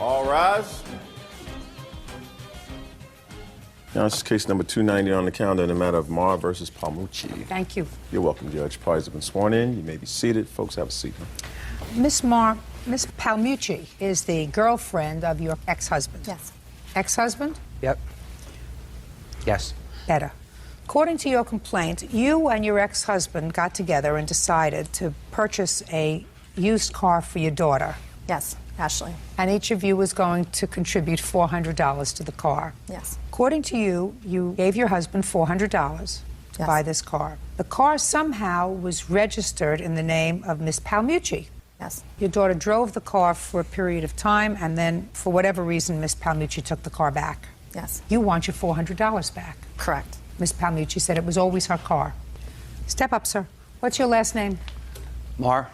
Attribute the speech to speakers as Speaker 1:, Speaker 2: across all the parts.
Speaker 1: All rise. Now, this is case number 290 on the calendar in the matter of Marr versus Palmucci.
Speaker 2: Thank you.
Speaker 1: You're welcome, Judge. Parties have been sworn in. You may be seated. Folks, have a seat.
Speaker 2: Miss Marr, Miss Palmucci is the girlfriend of your ex-husband.
Speaker 3: Yes.
Speaker 2: Ex-husband?
Speaker 4: Yep. Yes.
Speaker 2: Better. According to your complaint, you and your ex-husband got together and decided to purchase a used car for your daughter.
Speaker 3: Yes, Ashley.
Speaker 2: And each of you was going to contribute $400 to the car.
Speaker 3: Yes.
Speaker 2: According to you, you gave your husband $400 to buy this car. The car somehow was registered in the name of Miss Palmucci.
Speaker 3: Yes.
Speaker 2: Your daughter drove the car for a period of time, and then, for whatever reason, Miss Palmucci took the car back.
Speaker 3: Yes.
Speaker 2: You want your $400 back.
Speaker 3: Correct.
Speaker 2: Miss Palmucci said it was always her car. Step up, sir. What's your last name?
Speaker 4: Marr?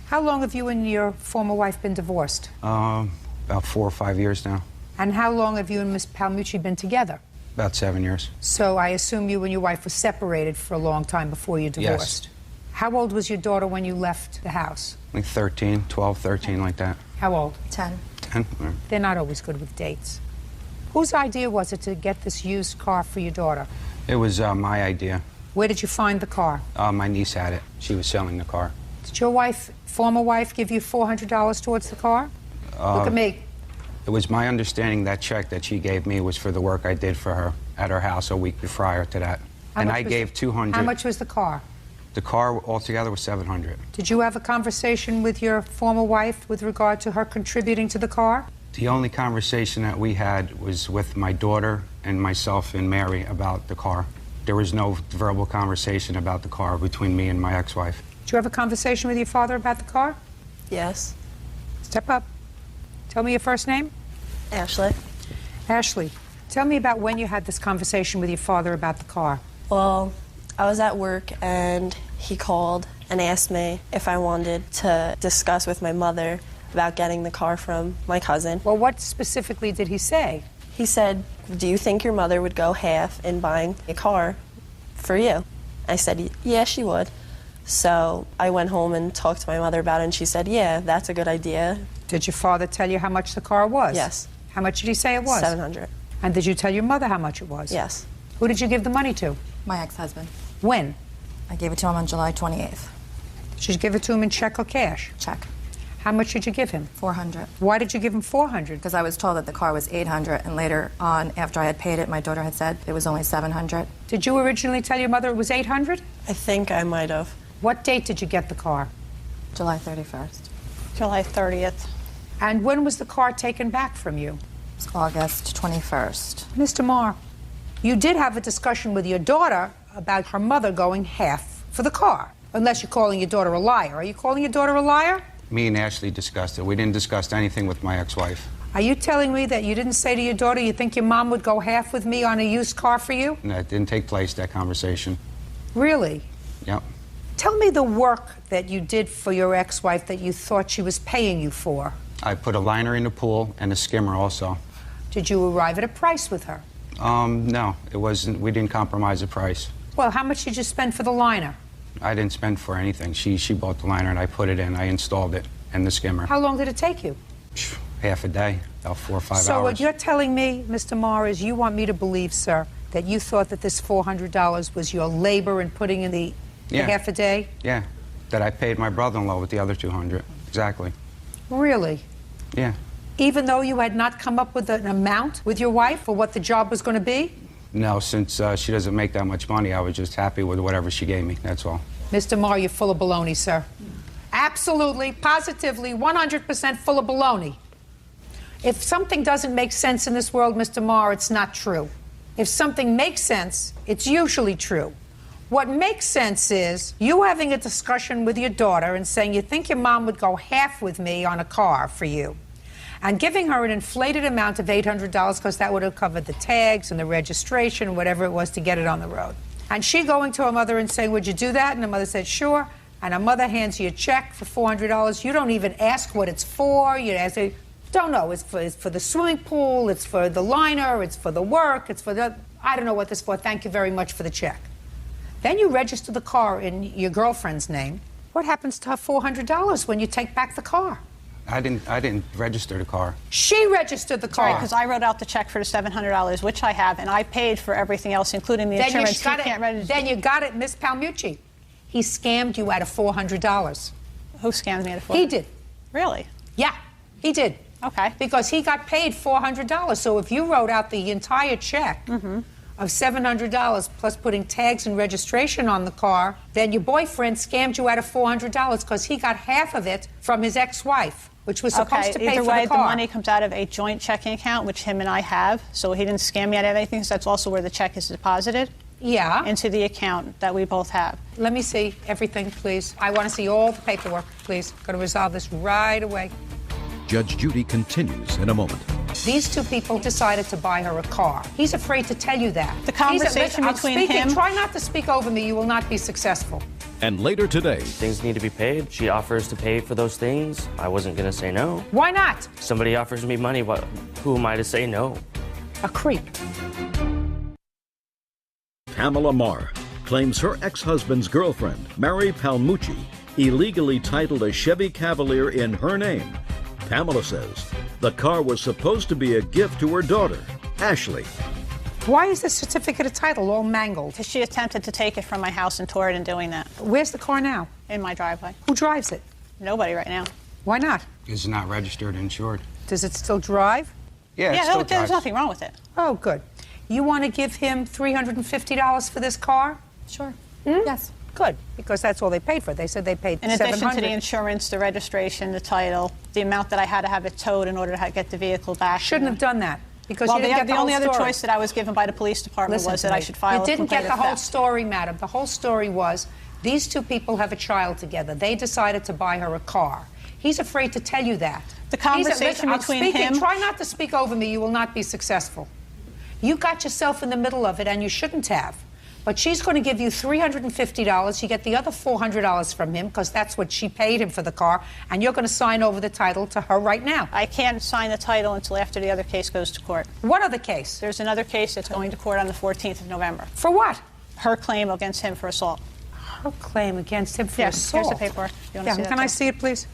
Speaker 2: How long have you and your former wife been divorced?
Speaker 4: About 4 or 5 years now.
Speaker 2: And how long have you and Miss Palmucci been together?
Speaker 4: About 7 years.
Speaker 2: So I assume you and your wife were separated for a long time before you divorced.
Speaker 4: Yes.
Speaker 2: How old was your daughter when you left the house?
Speaker 4: Like 13, 12, 13, like that.
Speaker 2: How old?
Speaker 3: 10.
Speaker 4: 10?
Speaker 2: They're not always good with dates. Whose idea was it to get this used car for your daughter?
Speaker 4: It was my idea.
Speaker 2: Where did you find the car?
Speaker 4: My niece had it. She was selling the car.
Speaker 2: Did your wife, former wife, give you $400 towards the car? Look at me.
Speaker 4: It was my understanding that check that she gave me was for the work I did for her at her house a week prior to that. And I gave $200.
Speaker 2: How much was the car?
Speaker 4: The car altogether was $700.
Speaker 2: Did you have a conversation with your former wife with regard to her contributing to the car?
Speaker 4: The only conversation that we had was with my daughter and myself and Mary about the car. There was no verbal conversation about the car between me and my ex-wife.
Speaker 2: Did you have a conversation with your father about the car?
Speaker 3: Yes.
Speaker 2: Step up. Tell me your first name.
Speaker 3: Ashley.
Speaker 2: Ashley, tell me about when you had this conversation with your father about the car.
Speaker 3: Well, I was at work and he called and asked me if I wanted to discuss with my mother about getting the car from my cousin.
Speaker 2: Well, what specifically did he say?
Speaker 3: He said, "Do you think your mother would go half in buying a car for you?" I said, "Yeah, she would." So I went home and talked to my mother about it, and she said, "Yeah, that's a good idea."
Speaker 2: Did your father tell you how much the car was?
Speaker 3: Yes.
Speaker 2: How much did he say it was?
Speaker 3: $700.
Speaker 2: And did you tell your mother how much it was?
Speaker 3: Yes.
Speaker 2: Who did you give the money to?
Speaker 5: My ex-husband.
Speaker 2: When?
Speaker 5: I gave it to him on July 28th.
Speaker 2: Did you give it to him in check or cash?
Speaker 5: Check.
Speaker 2: How much did you give him?
Speaker 5: $400.
Speaker 2: Why did you give him $400?
Speaker 5: Because I was told that the car was $800, and later on, after I had paid it, my daughter had said it was only $700.
Speaker 2: Did you originally tell your mother it was $800?
Speaker 3: I think I might have.
Speaker 2: What date did you get the car?
Speaker 5: July 31st.
Speaker 3: July 30th.
Speaker 2: And when was the car taken back from you?
Speaker 5: It's August 21st.
Speaker 2: Mr. Marr, you did have a discussion with your daughter about her mother going half for the car. Unless you're calling your daughter a liar. Are you calling your daughter a liar?
Speaker 4: Me and Ashley discussed it. We didn't discuss anything with my ex-wife.
Speaker 2: Are you telling me that you didn't say to your daughter you think your mom would go half with me on a used car for you?
Speaker 4: No, it didn't take place, that conversation.
Speaker 2: Really?
Speaker 4: Yep.
Speaker 2: Tell me the work that you did for your ex-wife that you thought she was paying you for.
Speaker 4: I put a liner in the pool and a skimmer also.
Speaker 2: Did you arrive at a price with her?
Speaker 4: No, it wasn't. We didn't compromise the price.
Speaker 2: Well, how much did you spend for the liner?
Speaker 4: I didn't spend for anything. She bought the liner and I put it in. I installed it and the skimmer.
Speaker 2: How long did it take you?
Speaker 4: Half a day, about 4 or 5 hours.
Speaker 2: So what you're telling me, Mr. Marr, is you want me to believe, sir, that you thought that this $400 was your labor in putting in the half a day?
Speaker 4: Yeah, that I paid my brother-in-law with the other $200. Exactly.
Speaker 2: Really?
Speaker 4: Yeah.
Speaker 2: Even though you had not come up with an amount with your wife for what the job was going to be?
Speaker 4: No, since she doesn't make that much money, I was just happy with whatever she gave me, that's all.
Speaker 2: Mr. Marr, you're full of baloney, sir. Absolutely, positively, 100% full of baloney. If something doesn't make sense in this world, Mr. Marr, it's not true. If something makes sense, it's usually true. What makes sense is you having a discussion with your daughter and saying you think your mom would go half with me on a car for you, and giving her an inflated amount of $800 because that would have covered the tags and the registration and whatever it was to get it on the road. And she going to her mother and saying, "Would you do that?" And her mother said, "Sure." And her mother hands you a check for $400. You don't even ask what it's for. You ask, don't know. It's for the swimming pool. It's for the liner. It's for the work. It's for the, I don't know what this is for. Thank you very much for the check. Then you register the car in your girlfriend's name. What happens to her $400 when you take back the car?
Speaker 4: I didn't register the car.
Speaker 2: She registered the car.
Speaker 6: Because I wrote out the check for the $700, which I have, and I paid for everything else, including the insurance.
Speaker 2: Then you got it, Miss Palmucci. He scammed you out of $400.
Speaker 6: Who scammed me out of $400?
Speaker 2: He did.
Speaker 6: Really?
Speaker 2: Yeah, he did.
Speaker 6: Okay.
Speaker 2: Because he got paid $400. So if you wrote out the entire check of $700 plus putting tags and registration on the car, then your boyfriend scammed you out of $400 because he got half of it from his ex-wife, which was supposed to pay
Speaker 6: Either
Speaker 2: for
Speaker 6: way,
Speaker 2: the car.
Speaker 6: the money comes out of a joint checking account, which him and I have. So he didn't scam me out of anything. So that's also where the check is deposited.
Speaker 2: Yeah.
Speaker 6: Into the account that we both have.
Speaker 2: Let me see everything, please. I want to see all the paperwork, please. Going to resolve this right away.
Speaker 7: Judge Judy continues in a moment.
Speaker 2: These two people decided to buy her a car. He's afraid to tell you that.
Speaker 6: The conversation between him...
Speaker 2: Try not to speak over me. You will not be successful.
Speaker 7: And later today,
Speaker 8: things need to be paid. She offers to pay for those things. I wasn't going to say no.
Speaker 2: Why not?
Speaker 8: Somebody offers me money. Who am I to say no?
Speaker 2: A creep.
Speaker 7: Pamela Marr claims her ex-husband's girlfriend, Mary Palmucci, illegally titled a Chevy Cavalier in her name. Pamela says the car was supposed to be a gift to her daughter, Ashley.
Speaker 2: Why is the certificate of title all mangled?
Speaker 6: Because she attempted to take it from my house and tore it in doing that.
Speaker 2: Where's the car now?
Speaker 6: In my driveway.
Speaker 2: Who drives it?
Speaker 6: Nobody right now.
Speaker 2: Why not?
Speaker 4: It's not registered and insured.
Speaker 2: Does it still drive?
Speaker 4: Yeah,
Speaker 6: Yeah,
Speaker 4: it still
Speaker 6: there's
Speaker 4: drives.
Speaker 6: nothing wrong with it.
Speaker 2: Oh, good. You want to give him $350 for this car?
Speaker 5: Sure.
Speaker 2: Hmm?
Speaker 5: Yes.
Speaker 2: Good, because that's all they paid for. They said they paid
Speaker 6: In addition
Speaker 2: $700.
Speaker 6: to the insurance, the registration, the title, the amount that I had to have it towed in order to get the vehicle back.
Speaker 2: Shouldn't have done that. Because
Speaker 6: Well,
Speaker 2: you didn't get
Speaker 6: the
Speaker 2: the
Speaker 6: only
Speaker 2: whole
Speaker 6: other
Speaker 2: story.
Speaker 6: choice that I was given by the police department
Speaker 2: Listen
Speaker 6: was
Speaker 2: to
Speaker 6: that I
Speaker 2: me.
Speaker 6: should file
Speaker 2: You
Speaker 6: a
Speaker 2: didn't
Speaker 6: complaint
Speaker 2: get the
Speaker 6: of
Speaker 2: whole
Speaker 6: theft.
Speaker 2: story, madam. The whole story was these two people have a child together. They decided to buy her a car. He's afraid to tell you that.
Speaker 6: The conversation
Speaker 2: Listen, I'm
Speaker 6: between
Speaker 2: speaking.
Speaker 6: him-
Speaker 2: Try not to speak over me. You will not be successful. You got yourself in the middle of it, and you shouldn't have. But she's going to give you $350. You get the other $400 from him because that's what she paid him for the car, and you're going to sign over the title to her right now.
Speaker 6: I can't sign the title until after the other case goes to court.
Speaker 2: What other case?
Speaker 6: There's another case that's going to court on the 14th of November.
Speaker 2: For what?
Speaker 6: Her claim against him for assault.
Speaker 2: Her claim against him for
Speaker 6: Yes,
Speaker 2: assault.
Speaker 6: here's the paperwork. You wanna see that
Speaker 2: Can I
Speaker 6: too?
Speaker 2: see it, please?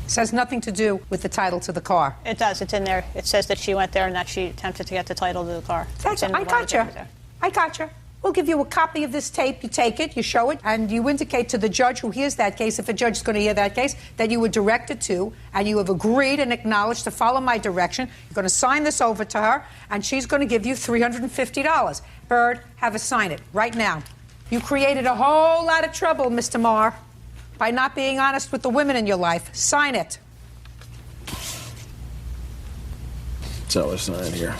Speaker 2: This has nothing to do with the title to the car.
Speaker 6: It does. It's in there. It says that she went there and that she attempted to get the title to the car.
Speaker 2: That's
Speaker 6: It's in
Speaker 2: I
Speaker 6: one of the
Speaker 2: gotcha.
Speaker 6: papers there.
Speaker 2: I gotcha. We'll give you a copy of this tape. You take it, you show it, and you indicate to the judge who hears that case, if a judge is going to hear that case, that you were directed to, and you have agreed and acknowledged to follow my direction. You're going to sign this over to her, and she's going to give you $350. Bird, have her sign it right now. You created a whole lot of trouble, Mr. Marr, by not being honest with the women in your life. Sign it.
Speaker 1: Tell her sign here.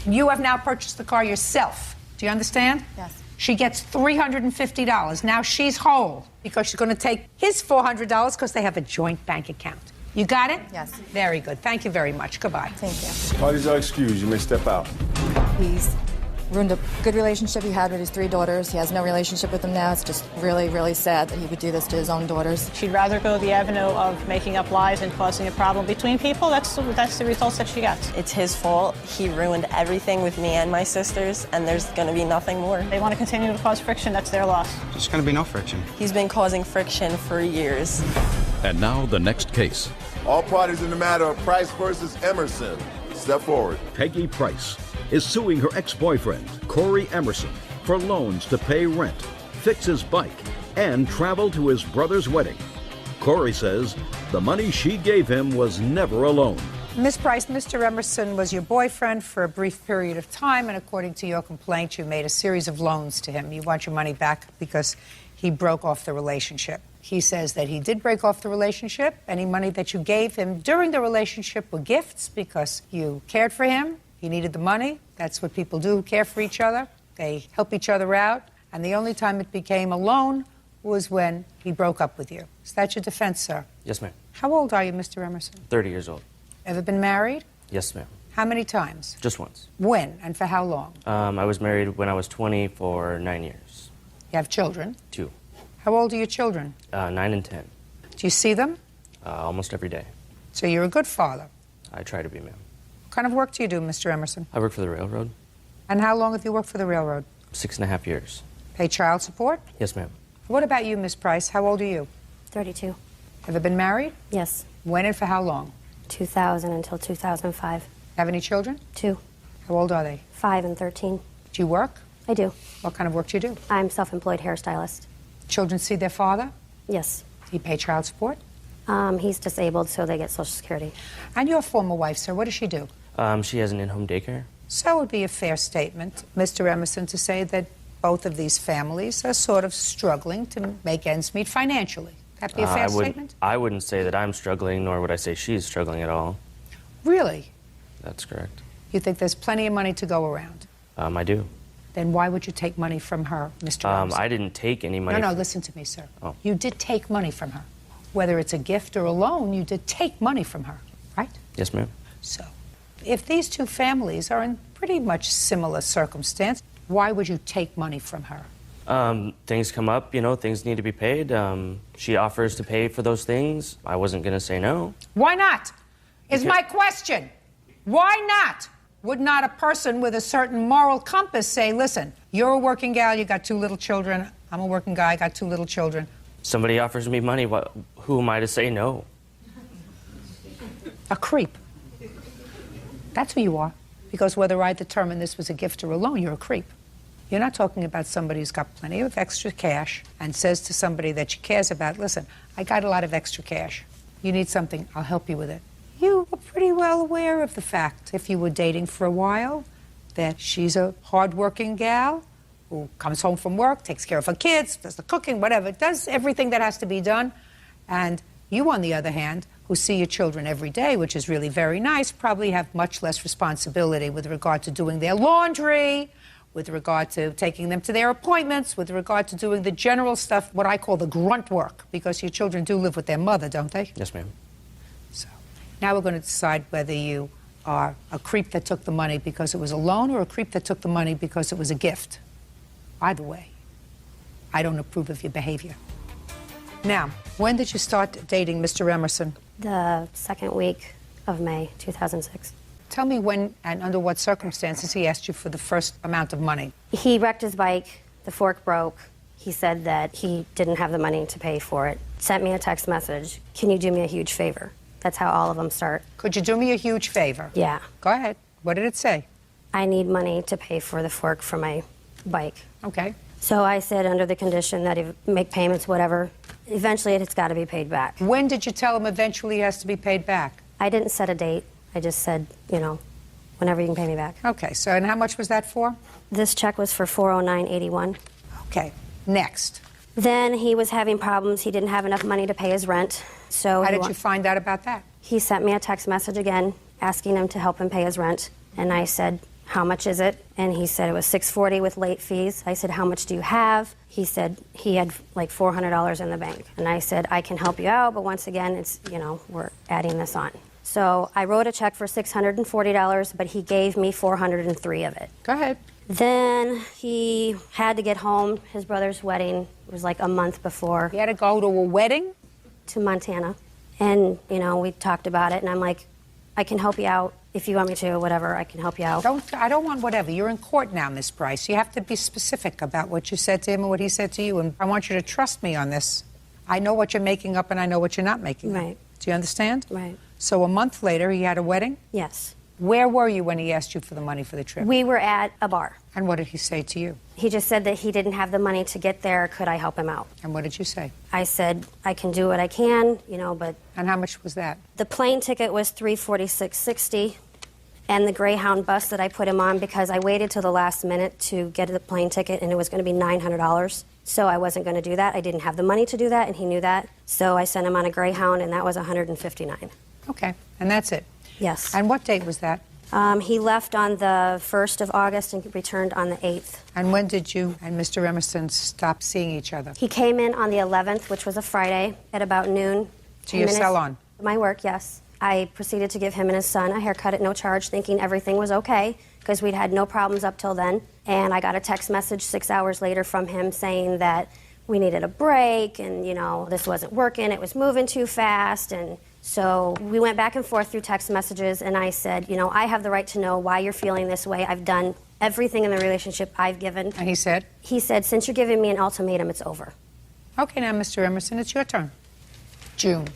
Speaker 2: You have now purchased the car yourself. Do you understand?
Speaker 5: Yes.
Speaker 2: She gets $350. Now she's whole because she's going to take his $400 because they have a joint bank account. You got it?
Speaker 5: Yes.
Speaker 2: Very good. Thank you very much. Goodbye.
Speaker 5: Thank you.
Speaker 1: Parties are excused. You may step out.
Speaker 5: He's ruined a good relationship he had with his 3 daughters. He has no relationship with them now. It's just really, really sad that he would do this to his own daughters.
Speaker 6: She'd rather go the avenue of making up lies and causing a problem between people. That's the results that she gets.
Speaker 3: It's his fault. He ruined everything with me and my sisters, and there's going to be nothing more.
Speaker 6: They want to continue to cause friction. That's their loss.
Speaker 4: There's going to be no friction.
Speaker 3: He's been causing friction for years.
Speaker 7: And now the next case.
Speaker 9: All parties in the matter of Price versus Emerson. Step forward.
Speaker 7: Peggy Price is suing her ex-boyfriend, Corey Emerson, for loans to pay rent, fix his bike, and travel to his brother's wedding. Corey says the money she gave him was never a loan.
Speaker 2: Miss Price, Mr. Emerson was your boyfriend for a brief period of time, and according to your complaint, you made a series of loans to him. You want your money back because he broke off the relationship. He says that he did break off the relationship. Any money that you gave him during the relationship were gifts because you cared for him. He needed the money. That's what people do who care for each other. They help each other out. And the only time it became a loan was when he broke up with you. Is that your defense, sir?
Speaker 8: Yes, ma'am.
Speaker 2: How old are you, Mr. Emerson?
Speaker 8: 30 years old.
Speaker 2: Ever been married?
Speaker 8: Yes, ma'am.
Speaker 2: How many times?
Speaker 8: Just once.
Speaker 2: When and for how long?
Speaker 8: I was married when I was 20 for 9 years.
Speaker 2: You have children.
Speaker 8: 2.
Speaker 2: How old are your children?
Speaker 8: 9 and 10.
Speaker 2: Do you see them?
Speaker 8: Almost every day.
Speaker 2: So you're a good father.
Speaker 8: I try to be, ma'am.
Speaker 2: What kind of work do you do, Mr. Emerson?
Speaker 8: I work for the railroad.
Speaker 2: And how long have you worked for the railroad?
Speaker 8: 6.5 years.
Speaker 2: Pay child support?
Speaker 8: Yes, ma'am.
Speaker 2: What about you, Miss Price? How old are you?
Speaker 10: 32.
Speaker 2: Ever been married?
Speaker 10: Yes.
Speaker 2: When and for how long?
Speaker 10: 2000 until 2005.
Speaker 2: Have any children?
Speaker 10: 2.
Speaker 2: How old are they?
Speaker 10: 5 and 13.
Speaker 2: Do you work?
Speaker 10: I do.
Speaker 2: What kind of work do you do?
Speaker 10: I'm self-employed hairstylist.
Speaker 2: Children see their father?
Speaker 10: Yes.
Speaker 2: Do you pay child support?
Speaker 10: He's disabled, so they get Social Security.
Speaker 2: And your former wife, sir, what does she do?
Speaker 8: She has an in-home daycare.
Speaker 2: So it would be a fair statement, Mr. Emerson, to say that both of these families are sort of struggling to make ends meet financially. That be a fair statement?
Speaker 8: I wouldn't say that I'm struggling, nor would I say she's struggling at all.
Speaker 2: Really?
Speaker 8: That's correct.
Speaker 2: You think there's plenty of money to go around?
Speaker 8: I do.
Speaker 2: Then why would you take money from her, Mr. Emerson?
Speaker 8: I didn't take any money.
Speaker 2: No, listen to me, sir.
Speaker 8: Oh.
Speaker 2: You did take money from her. Whether it's a gift or a loan, you did take money from her, right?
Speaker 8: Yes, ma'am.
Speaker 2: So, if these two families are in pretty much similar circumstance, why would you take money from her?
Speaker 8: Things come up, things need to be paid. She offers to pay for those things. I wasn't going to say no.
Speaker 2: Why not? Is my question. Why not? Would not a person with a certain moral compass say, listen, you're a working gal, you got 2 little children, I'm a working guy, I got 2 little children.
Speaker 8: Somebody offers me money, who am I to say no?
Speaker 2: A creep. That's who you are. Because whether I determine this was a gift or a loan, you're a creep. You're not talking about somebody who's got plenty of extra cash and says to somebody that she cares about, listen, I got a lot of extra cash. You need something, I'll help you with it. You were pretty well aware of the fact, if you were dating for a while, that she's a hard-working gal who comes home from work, takes care of her kids, does the cooking, whatever, does everything that has to be done. And you, on the other hand, who see your children every day, which is really very nice, probably have much less responsibility with regard to doing their laundry, with regard to taking them to their appointments, with regard to doing the general stuff, what I call the grunt work, because your children do live with their mother, don't they?
Speaker 8: Yes, ma'am.
Speaker 2: So now we're going to decide whether you are a creep that took the money because it was a loan or a creep that took the money because it was a gift. Either way, I don't approve of your behavior. Now, when did you start dating Mr. Emerson?
Speaker 10: The second week of May, 2006.
Speaker 2: Tell me when and under what circumstances he asked you for the first amount of money.
Speaker 10: He wrecked his bike, the fork broke. He said that he didn't have the money to pay for it. Sent me a text message, can you do me a huge favor? That's how all of them start.
Speaker 2: Could you do me a huge favor?
Speaker 10: Yeah.
Speaker 2: Go ahead. What did it say?
Speaker 10: I need money to pay for the fork for my bike.
Speaker 2: Okay.
Speaker 10: So I said under the condition that he'd make payments, whatever. Eventually it's got to be paid back.
Speaker 2: When did you tell him eventually he has to be paid back?
Speaker 10: I didn't set a date. I just said, whenever you can pay me back.
Speaker 2: Okay, so and how much was that for?
Speaker 10: This check was for $409.81.
Speaker 2: Okay, next.
Speaker 10: Then he was having problems. He didn't have enough money to pay his rent. So
Speaker 2: how did you find out about that?
Speaker 10: He sent me a text message again asking him to help him pay his rent. And I said, how much is it? And he said it was $640 with late fees. I said, how much do you have? He said he had like $400 in the bank. And I said, I can help you out, but once again, it's, we're adding this on. So I wrote a check for $640, but he gave me $403 of it.
Speaker 2: Go ahead.
Speaker 10: Then he had to get home. His brother's wedding was like a month before.
Speaker 2: He had to go to a wedding?
Speaker 10: To Montana. And, we talked about it, and I'm like, I can help you out if you want me to, whatever, I can help you out.
Speaker 2: I don't want whatever. You're in court now, Miss Price. You have to be specific about what you said to him and what he said to you, and I want you to trust me on this. I know what you're making up, and I know what you're not making up.
Speaker 10: Right.
Speaker 2: Do you understand?
Speaker 10: Right.
Speaker 2: So a month later, he had a wedding?
Speaker 10: Yes.
Speaker 2: Where were you when he asked you for the money for the trip?
Speaker 10: We were at a bar.
Speaker 2: And what did he say to you?
Speaker 10: He just said that he didn't have the money to get there. Could I help him out?
Speaker 2: And what did you say?
Speaker 10: I said, I can do what I can, but...
Speaker 2: And how much was that?
Speaker 10: The plane ticket was $346.60, and the Greyhound bus that I put him on, because I waited till the last minute to get the plane ticket, and it was going to be $900. So I wasn't going to do that. I didn't have the money to do that, and he knew that. So I sent him on a Greyhound, and that was $159.
Speaker 2: Okay, and that's it?
Speaker 10: Yes.
Speaker 2: And what date was that?
Speaker 10: He left on the 1st of August and returned on the 8th.
Speaker 2: And when did you and Mr. Emerson stop seeing each other?
Speaker 10: He came in on the 11th, which was a Friday, at about noon.
Speaker 2: To your salon?
Speaker 10: My work, yes. I proceeded to give him and his son a haircut at no charge, thinking everything was okay, because we'd had no problems up till then. And I got a text message 6 hours later from him saying that we needed a break, and, this wasn't working, it was moving too fast, and, So we went back and forth through text messages, and I said, you know, I have the right to know why you're feeling this way. I've done everything in the relationship I've given.
Speaker 2: And he said?
Speaker 10: He said, since you're giving me an ultimatum, it's over.
Speaker 2: Okay, now, Mr. Emerson, it's your turn. June.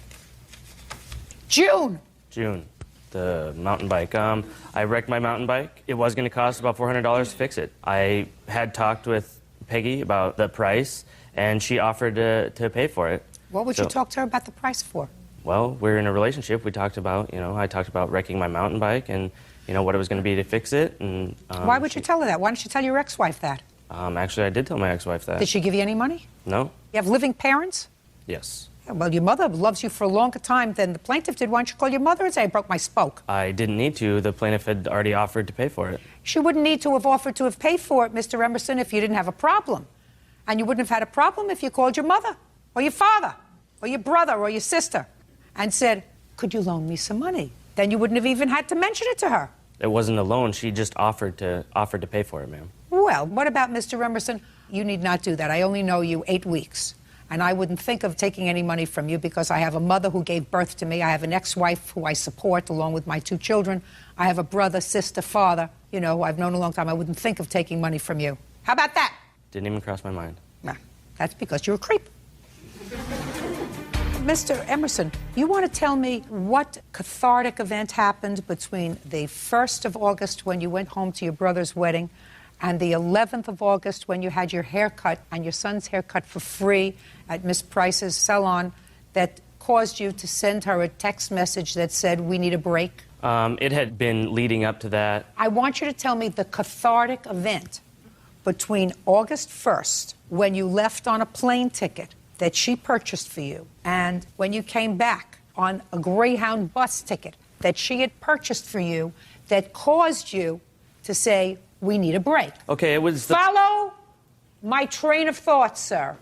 Speaker 2: June!
Speaker 8: June, the mountain bike. I wrecked my mountain bike. It was going to cost about $400 to fix it. I had talked with Peggy about the price, and she offered to pay for it.
Speaker 2: What would you talk to her about the price for?
Speaker 8: Well, we're in a relationship. We talked about, I talked about wrecking my mountain bike and, what it was going to be to fix it. And
Speaker 2: why would you tell her that? Why don't you tell your ex-wife that?
Speaker 8: Actually, I did tell my ex-wife that.
Speaker 2: Did she give you any money?
Speaker 8: No.
Speaker 2: You have living parents?
Speaker 8: Yes.
Speaker 2: Yeah, well, your mother loves you for a longer time than the plaintiff did. Why don't you call your mother and say, I broke my spoke?
Speaker 8: I didn't need to. The plaintiff had already offered to pay for it.
Speaker 2: She wouldn't need to have offered to have paid for it, Mr. Emerson, if you didn't have a problem. And you wouldn't have had a problem if you called your mother or your father or your brother or your sister and said, could you loan me some money? Then you wouldn't have even had to mention it to her.
Speaker 8: It wasn't a loan. She just offered to pay for it, ma'am.
Speaker 2: Well, what about Mr. Emerson? You need not do that. I only know you 8 weeks. And I wouldn't think of taking any money from you because I have a mother who gave birth to me. I have an ex-wife who I support along with my 2 children. I have a brother, sister, father, who I've known a long time. I wouldn't think of taking money from you. How about that?
Speaker 8: Didn't even cross my mind.
Speaker 2: Nah, that's because you're a creep. Mr. Emerson, you want to tell me what cathartic event happened between the 1st of August when you went home to your brother's wedding and the 11th of August when you had your hair cut and your son's hair cut for free at Miss Price's salon that caused you to send her a text message that said, we need a break?
Speaker 8: It had been leading up to that.
Speaker 2: I want you to tell me the cathartic event between August 1st when you left on a plane ticket that she purchased for you and when you came back on a Greyhound bus ticket that she had purchased for you that caused you to say, we need a break.
Speaker 8: Okay, it was
Speaker 2: Follow my train of thought, sir.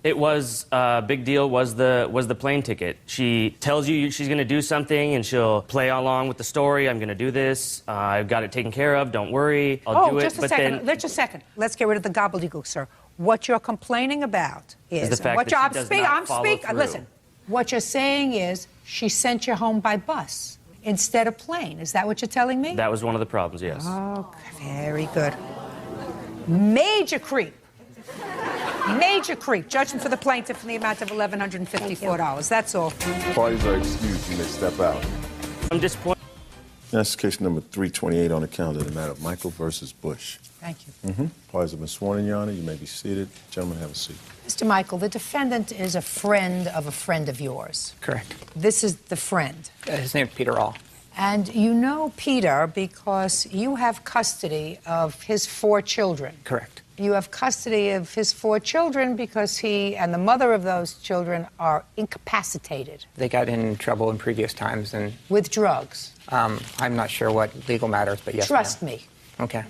Speaker 8: It was big deal was the plane ticket. She tells you she's going to do something and she'll play along with the story. I'm going to do this. I've got it taken care of. Don't worry. I'll do it.
Speaker 2: Just a second. Just a second. Let's get rid of the gobbledygook, sir. What you're complaining about is
Speaker 8: the fact that she does not follow through.
Speaker 2: Listen, what you're saying is she sent you home by bus instead of plane. Is that what you're telling me?
Speaker 8: That was one of the problems, yes.
Speaker 2: Oh, very good. Major creep. Major creep. Judgment for the plaintiff in the amount of $1,154. That's all.
Speaker 9: Parties are excused. You may step out.
Speaker 8: I'm disappointed.
Speaker 1: That's case number 328 on the calendar, the matter of Michael versus Bush.
Speaker 2: Thank you.
Speaker 1: Parties have been sworn in, Your Honor. You may be seated. Gentlemen, have a seat.
Speaker 2: Mr. Michael, the defendant is a friend of yours.
Speaker 11: Correct.
Speaker 2: This is the friend.
Speaker 11: His name's Peter All.
Speaker 2: And you know Peter because you have custody of his 4 children.
Speaker 11: Correct.
Speaker 2: You have custody of his 4 children because he and the mother of those children are incapacitated.
Speaker 11: They got in trouble in previous times and...
Speaker 2: With drugs.
Speaker 11: I'm not sure what legal matters, but yes,
Speaker 2: Trust me.
Speaker 11: Okay.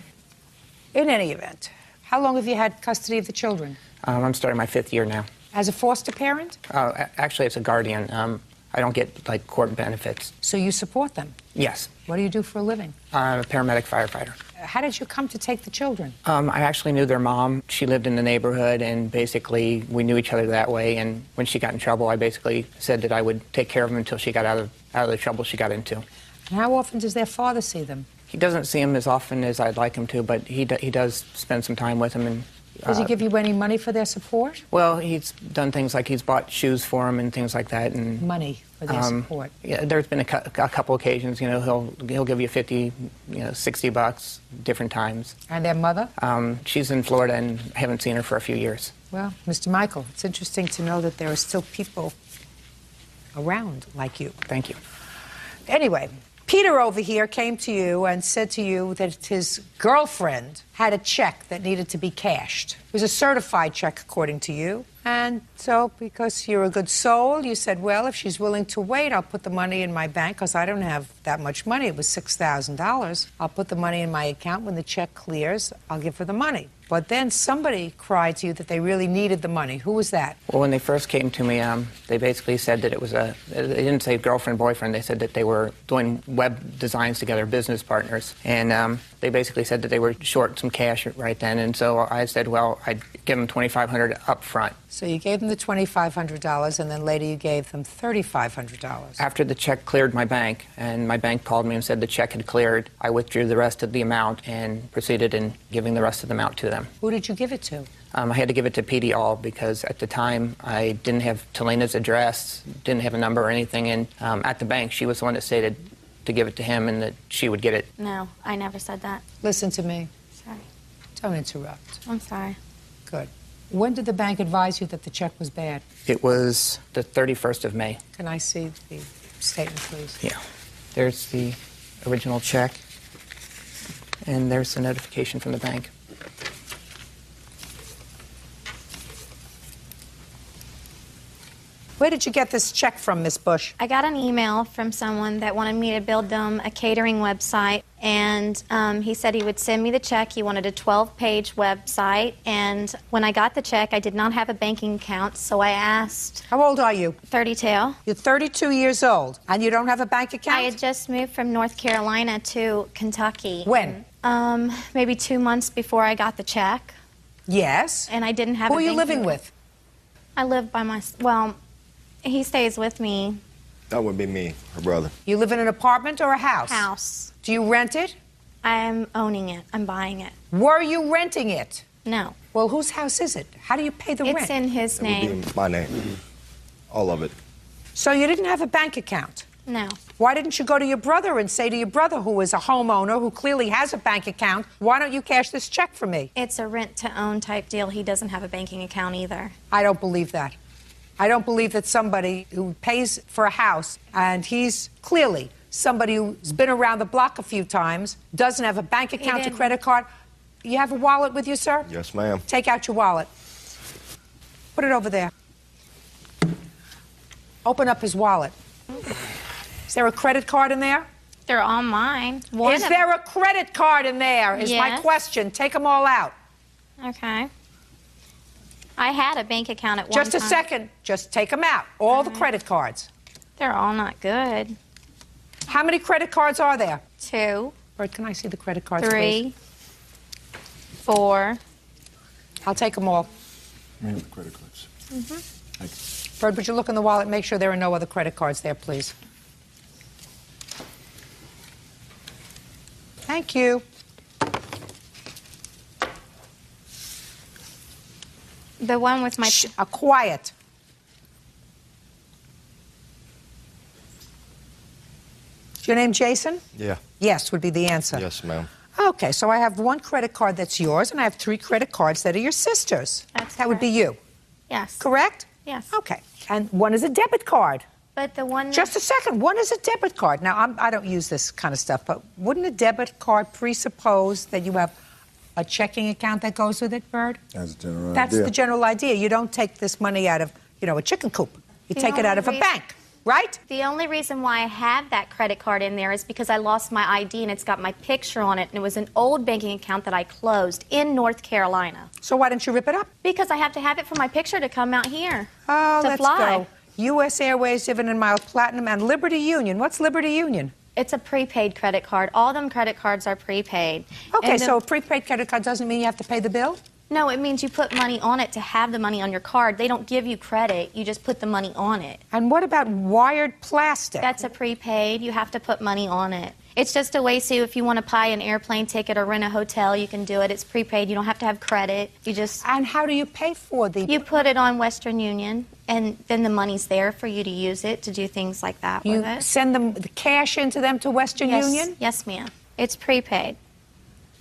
Speaker 2: In any event, how long have you had custody of the children?
Speaker 11: I'm starting my 5th year now.
Speaker 2: As a foster parent?
Speaker 11: Actually, as a guardian. I don't get, court benefits.
Speaker 2: So you support them?
Speaker 11: Yes.
Speaker 2: What do you do for a living?
Speaker 11: I'm a paramedic firefighter.
Speaker 2: How did you come to take the children?
Speaker 11: I actually knew their mom. She lived in the neighborhood, and basically we knew each other that way. And when she got in trouble, I basically said that I would take care of them until she got out of the trouble she got into.
Speaker 2: And how often does their father see them?
Speaker 11: He doesn't see them as often as I'd like him to, but he does spend some time with them. And
Speaker 2: does he give you any money for their support?
Speaker 11: Well, he's done things like he's bought shoes for them and things like that. And
Speaker 2: money for their support.
Speaker 11: Yeah, there's been a couple occasions. He'll give you $50, $60 different times.
Speaker 2: And their mother?
Speaker 11: She's in Florida and haven't seen her for a few years.
Speaker 2: Well, Mr. Michael, it's interesting to know that there are still people around like you.
Speaker 11: Thank you.
Speaker 2: Anyway, Peter over here came to you and said to you that his girlfriend had a check that needed to be cashed. It was a certified check, according to you. And so, because you're a good soul, you said, well, if she's willing to wait, I'll put the money in my bank, because I don't have that much money. It was $6,000. I'll put the money in my account. When the check clears, I'll give her the money. But then somebody cried to you that they really needed the money. Who was that?
Speaker 11: Well, when they first came to me, they basically said that it was they didn't say girlfriend, boyfriend. They said that they were doing web designs together, business partners. And They basically said that they were short some cash right then, and so I said, well, I'd give them $2,500 up front.
Speaker 2: So you gave them the $2,500, and then later you gave them $3,500.
Speaker 11: After the check cleared my bank, and my bank called me and said the check had cleared, I withdrew the rest of the amount and proceeded in giving the rest of the amount to them.
Speaker 2: Who did you give it to?
Speaker 11: I had to give it to PD All because at the time I didn't have Talena's address, didn't have a number or anything, and at the bank she was the one that stated to give it to him and that she would get it.
Speaker 10: No, I never said that.
Speaker 2: Listen to me.
Speaker 10: Sorry.
Speaker 2: Don't interrupt.
Speaker 10: I'm sorry.
Speaker 2: Good. When did the bank advise you that the check was bad?
Speaker 11: It was the 31st of May.
Speaker 2: Can I see the statement, please?
Speaker 11: Yeah. There's the original check, and there's the notification from the bank.
Speaker 2: Where did you get this check from, Miss Bush?
Speaker 10: I got an email from someone that wanted me to build them a catering website, and he said he would send me the check. He wanted a 12-page website, and when I got the check, I did not have a banking account, so I asked...
Speaker 2: How old are you?
Speaker 10: 32.
Speaker 2: You're 32 years old, and you don't have a bank account?
Speaker 10: I had just moved from North Carolina to Kentucky.
Speaker 2: When?
Speaker 10: Maybe 2 months before I got the check.
Speaker 2: Yes.
Speaker 10: And I didn't have
Speaker 2: Who
Speaker 10: a
Speaker 2: are you
Speaker 10: banking
Speaker 2: living with?
Speaker 10: I live by myself. Well, he stays with me.
Speaker 9: That would be me, her brother.
Speaker 2: You live in an apartment or a house?
Speaker 10: House.
Speaker 2: Do you rent it?
Speaker 10: I'm owning it. I'm buying it.
Speaker 2: Were you renting it?
Speaker 10: No.
Speaker 2: Well, whose house is it? How do you pay the rent?
Speaker 10: It's in his
Speaker 9: It
Speaker 10: name.
Speaker 9: would be my name. All of it.
Speaker 2: So you didn't have a bank account?
Speaker 10: No.
Speaker 2: Why didn't you go to your brother and say to your brother, who is a homeowner, who clearly has a bank account, why don't you cash this check for me?
Speaker 10: It's a rent-to-own type deal. He doesn't have a banking account either.
Speaker 2: I don't believe that. I don't believe that somebody who pays for a house, and he's clearly somebody who's been around the block a few times, doesn't have a bank account, a credit card. You have a wallet with you, sir?
Speaker 9: Yes, ma'am.
Speaker 2: Take out your wallet. Put it over there. Open up his wallet. Is there a credit card in there?
Speaker 10: They're all mine.
Speaker 2: Is there a credit card in there? Is my
Speaker 10: Yes.
Speaker 2: question. Take them all out.
Speaker 10: Okay. I had a bank account at one
Speaker 2: Just
Speaker 10: time.
Speaker 2: a second. Just take them out. All the credit cards.
Speaker 10: They're all not good.
Speaker 2: How many credit cards are there?
Speaker 10: 2.
Speaker 2: Bert, can I see the credit cards,
Speaker 10: 3.
Speaker 2: please?
Speaker 10: 4.
Speaker 2: I'll take them all.
Speaker 9: Bring the credit cards.
Speaker 2: Bert, would you look in the wallet and make sure there are no other credit cards there, please? Thank you.
Speaker 10: The one with my...
Speaker 2: Shh, quiet. Is your name Jason?
Speaker 9: Yeah.
Speaker 2: Yes, would be the answer.
Speaker 9: Yes, ma'am.
Speaker 2: Okay, so I have one credit card that's yours, and I have 3 credit cards that are your sister's. That would be you.
Speaker 10: Yes.
Speaker 2: Correct?
Speaker 10: Yes.
Speaker 2: Okay. And one is a debit card.
Speaker 10: But the one...
Speaker 2: Just a second. One is a debit card. Now, I don't use this kind of stuff, but wouldn't a debit card presuppose that you have a checking account that goes with it, Bird?
Speaker 9: That's the general
Speaker 2: That's the general idea. You don't take this money out of, a chicken coop. You
Speaker 10: The
Speaker 2: take it out of a
Speaker 10: only
Speaker 2: bank, right?
Speaker 10: The only reason why I have that credit card in there is because I lost my ID and it's got my picture on it, and it was an old banking account that I closed in North Carolina.
Speaker 2: So why didn't you rip it up?
Speaker 10: Because I have to have it for my picture to come out here.
Speaker 2: Oh,
Speaker 10: to
Speaker 2: let's
Speaker 10: fly.
Speaker 2: go. U.S. Airways, Dividend Miles Platinum, and Liberty Union. What's Liberty Union?
Speaker 10: It's a prepaid credit card. All them credit cards are prepaid.
Speaker 2: Okay,
Speaker 10: And
Speaker 2: so a prepaid credit card doesn't mean you have to pay the bill?
Speaker 10: No, it means you put money on it to have the money on your card. They don't give you credit. You just put the money on it.
Speaker 2: And what about wired plastic?
Speaker 10: That's a prepaid. You have to put money on it. It's just a way, Sue, if you want to buy an airplane ticket or rent a hotel, you can do it. It's prepaid. You don't have to have credit. You just...
Speaker 2: And how do you pay for the...
Speaker 10: You put it on Western Union, and then the money's there for you to use it to do things like that
Speaker 2: You
Speaker 10: with it.
Speaker 2: send them the cash into them to Western Union?
Speaker 10: Yes, ma'am. It's prepaid.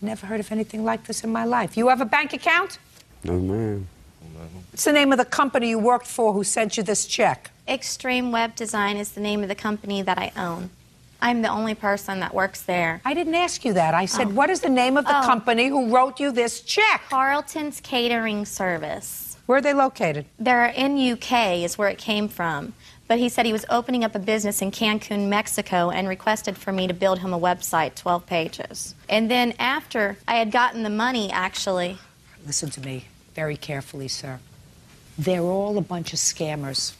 Speaker 2: Never heard of anything like this in my life. You have a bank account?
Speaker 12: No, ma'am.
Speaker 2: What's the name of the company you worked for who sent you this check?
Speaker 10: Extreme Web Design is the name of the company that I own. I'm the only person that works there.
Speaker 2: I didn't ask you that. I said, what is the name of the company who wrote you this check?
Speaker 10: Carlton's Catering Service.
Speaker 2: Where are they located?
Speaker 10: They're in UK is where it came from. But he said he was opening up a business in Cancun, Mexico, and requested for me to build him a website, 12 pages. And then after I had gotten the money, actually...
Speaker 2: Listen to me very carefully, sir. They're all a bunch of scammers.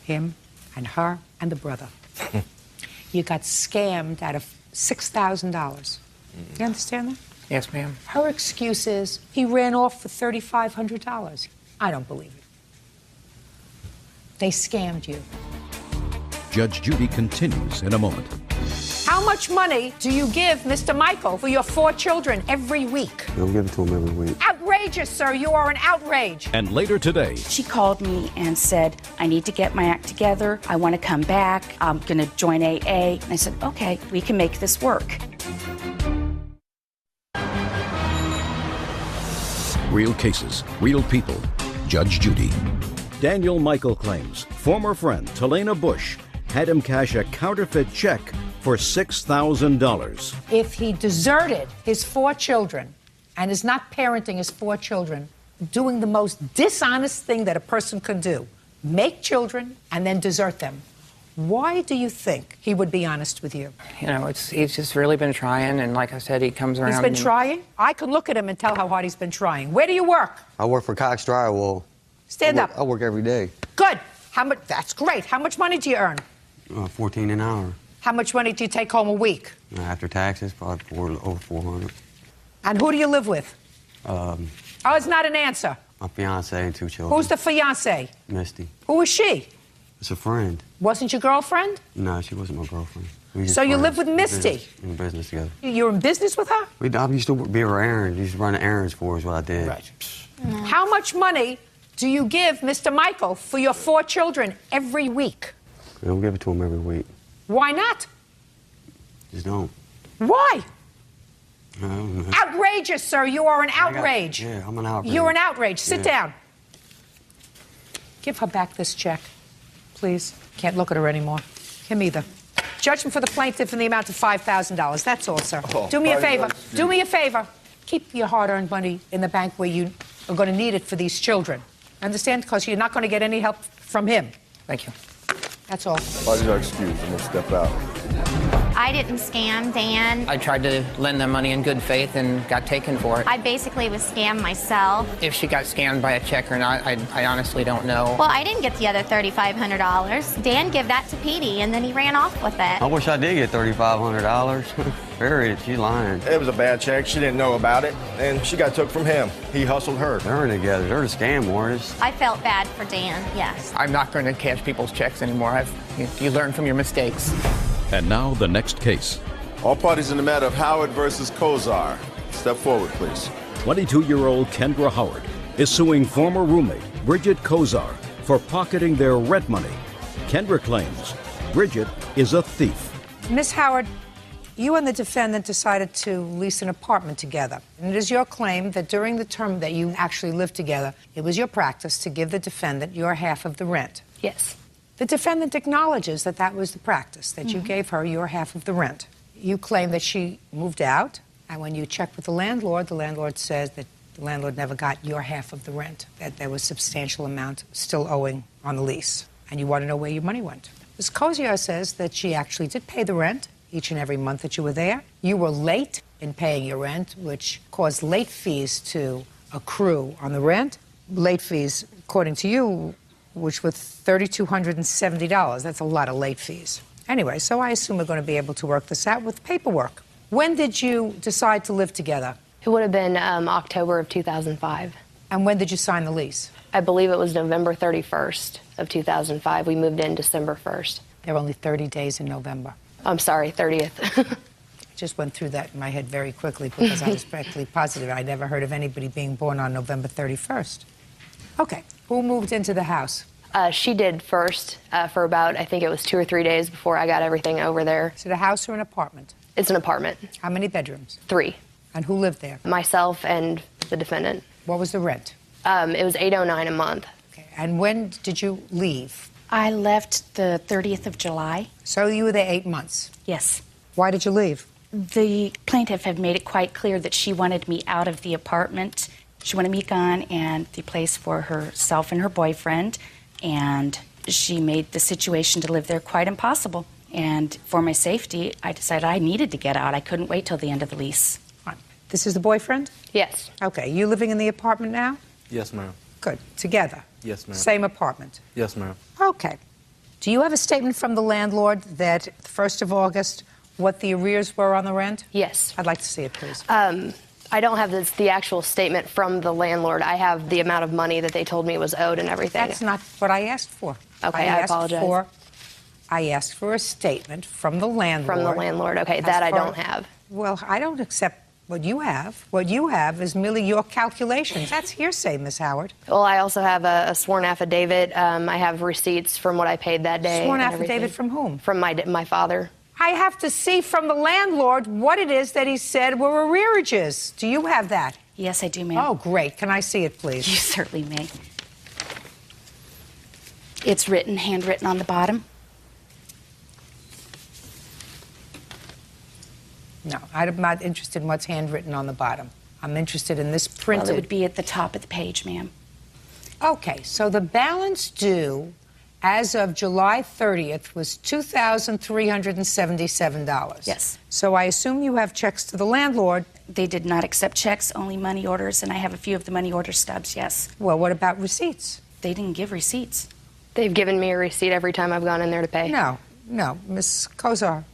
Speaker 2: Him and her and the brother. You got scammed out of $6,000. You understand that?
Speaker 11: Yes, ma'am.
Speaker 2: Her excuse is he ran off for $3,500. I don't believe it. They scammed you.
Speaker 7: Judge Judy continues in a moment.
Speaker 2: How much money do you give Mr. Michael for your 4 children every week?
Speaker 12: You'll give it to him every week.
Speaker 2: Outrageous, sir. You are an outrage.
Speaker 7: And later today,
Speaker 13: She called me and said, I need to get my act together. I want to come back. I'm going to join AA. And I said, okay, we can make this work.
Speaker 7: real cases, real people. Judge Judy. Daniel Michael claims former friend Talena Bush had him cash a counterfeit check for $6,000.
Speaker 2: If he deserted his 4 children and is not parenting his 4 children, doing the most dishonest thing that a person can do, make children and then desert them, why do you think he would be honest with you?
Speaker 11: You know, he's just really been trying, and like I said, he comes around.
Speaker 2: He's been trying? I can look at him and tell how hard he's been trying. Where do you work?
Speaker 12: I work for Cox Drywall.
Speaker 2: Stand up.
Speaker 12: I work every day.
Speaker 2: Good. How much? That's great. How much money do you earn?
Speaker 12: 14 an hour.
Speaker 2: How much money do you take home a week?
Speaker 12: After taxes, probably over 400.
Speaker 2: And who do you live with?
Speaker 12: Oh,
Speaker 2: it's not an answer.
Speaker 12: my fiance and 2 children.
Speaker 2: Who's the fiance?
Speaker 12: Misty.
Speaker 2: Who is she?
Speaker 12: It's a friend.
Speaker 2: Wasn't your girlfriend?
Speaker 12: No, she wasn't my girlfriend. We just
Speaker 2: So you
Speaker 12: friends.
Speaker 2: live with Misty?
Speaker 12: In business together.
Speaker 2: You're in business with her?
Speaker 12: I used to be her errands. Used to run errands for us, what I did.
Speaker 2: Right. How much money do you give Mr. Michael for your 4 children every week?
Speaker 12: I don't give it to him every week.
Speaker 2: Why not?
Speaker 12: Just don't.
Speaker 2: Why?
Speaker 12: I don't know.
Speaker 2: Outrageous, sir. You are an outrage.
Speaker 12: Yeah, I'm an outrage.
Speaker 2: You're an outrage. Sit
Speaker 12: Yeah.
Speaker 2: down. Give her back this check, please. Can't look at her anymore. Him either. Judgment for the plaintiff in the amount of $5,000. That's all, sir. Do me a favor. Do me a favor. Keep your hard-earned money in the bank where you are going to need it for these children. Understand? Because you're not going to get any help from him.
Speaker 11: Thank you.
Speaker 2: That's all.
Speaker 9: Parties are excused. I'm going to step out.
Speaker 14: I didn't scam Dan.
Speaker 11: I tried to lend them money in good faith and got taken for it.
Speaker 14: I basically was scammed myself.
Speaker 11: If she got scammed by a check or not, I honestly don't know.
Speaker 14: Well, I didn't get the other $3,500. Dan gave that to Petey, and then he ran off with it.
Speaker 12: I wish I did get $3,500. Period. She's lying.
Speaker 15: It was a bad check. She didn't know about it, and she got took from him. He hustled her.
Speaker 12: They're together. They're the scam artists.
Speaker 14: I felt bad for Dan, yes.
Speaker 11: I'm not going to cash people's checks anymore. You learn from your mistakes.
Speaker 7: And now the next case.
Speaker 9: All parties in the matter of Howard versus Kozar. Step forward, please.
Speaker 7: 22-year-old Kendra Howard is suing former roommate Bridget Kozar for pocketing their rent money. Kendra claims Bridget is a thief.
Speaker 2: Miss Howard, you and the defendant decided to lease an apartment together. And it is your claim that during the term that you actually lived together, it was your practice to give the defendant your half of the rent.
Speaker 13: Yes.
Speaker 2: The defendant acknowledges that that was the practice, that you gave her your half of the rent. You claim that she moved out, and when you checked with the landlord says that the landlord never got your half of the rent, that there was a substantial amount still owing on the lease, and you want to know where your money went. Ms. Kozier says that she actually did pay the rent each and every month that you were there. You were late in paying your rent, which caused late fees to accrue on the rent. Late fees, according to you, which was $3,270. That's a lot of late fees. Anyway, so I assume we're going to be able to work this out with paperwork. When did you decide to live together?
Speaker 16: It would have been October of 2005.
Speaker 2: And when did you sign the lease?
Speaker 16: I believe it was November 31st of 2005. We moved in December 1st.
Speaker 2: There were only 30 days in November.
Speaker 16: I'm sorry, 30th.
Speaker 2: Just went through that in my head very quickly because I was practically positive. I never heard of anybody being born on November 31st. Okay, who moved into the house?
Speaker 16: She did first for about, I think it was 2 or 3 days before I got everything over there.
Speaker 2: Is it a house or an apartment?
Speaker 16: It's an apartment.
Speaker 2: How many bedrooms?
Speaker 16: 3.
Speaker 2: And who lived there?
Speaker 16: Myself and the defendant.
Speaker 2: What was the rent?
Speaker 16: It was $809 a month.
Speaker 2: Okay. And when did you leave?
Speaker 13: I left the 30th of July.
Speaker 2: So you were there 8 months?
Speaker 13: Yes.
Speaker 2: Why did you leave?
Speaker 13: The plaintiff had made it quite clear that she wanted me out of the apartment. She wanted me gone and the place for herself and her boyfriend. And she made the situation to live there quite impossible. And for my safety, I decided I needed to get out. I couldn't wait till the end of the lease.
Speaker 2: Right. This is the boyfriend?
Speaker 16: Yes.
Speaker 2: Okay. You living in the apartment now?
Speaker 17: Yes, ma'am.
Speaker 2: Good. Together?
Speaker 17: Yes, ma'am.
Speaker 2: Same apartment?
Speaker 17: Yes, ma'am.
Speaker 2: Okay. Do you have a statement from the landlord that 1st of August what the arrears were on the rent?
Speaker 16: Yes.
Speaker 2: I'd like to see it, please.
Speaker 16: I don't have the actual statement from the landlord. I have the amount of money that they told me was owed and everything.
Speaker 2: That's not what I asked for.
Speaker 16: Okay, I apologize.
Speaker 2: I asked for a statement from the landlord.
Speaker 16: From the landlord, okay, that I don't have.
Speaker 2: Well, I don't accept what you have. What you have is merely your calculations. That's hearsay, Miss Howard.
Speaker 16: Well, I also have a sworn affidavit. I have receipts from what I paid that day.
Speaker 2: Sworn
Speaker 16: and
Speaker 2: affidavit
Speaker 16: everything.
Speaker 2: from whom?
Speaker 16: From my father.
Speaker 2: I have to see from the landlord what it is that he said were arrearages. Do you have that?
Speaker 13: Yes, I do, ma'am.
Speaker 2: Oh, great. Can I see it, please?
Speaker 13: You certainly may. It's written, handwritten on the bottom.
Speaker 2: No, I'm not interested in what's handwritten on the bottom. I'm interested in this printed.
Speaker 13: Well, it would be at the top of the page, ma'am.
Speaker 2: Okay, so the balance due as of July 30th was $2,377.
Speaker 13: Yes.
Speaker 2: So I assume you have checks to the landlord.
Speaker 13: They did not accept checks, only money orders, and I have a few of the money order stubs, yes.
Speaker 2: Well, what about receipts?
Speaker 13: They didn't give receipts.
Speaker 16: They've given me a receipt every time I've gone in there to pay.
Speaker 2: No, Miss Kozar.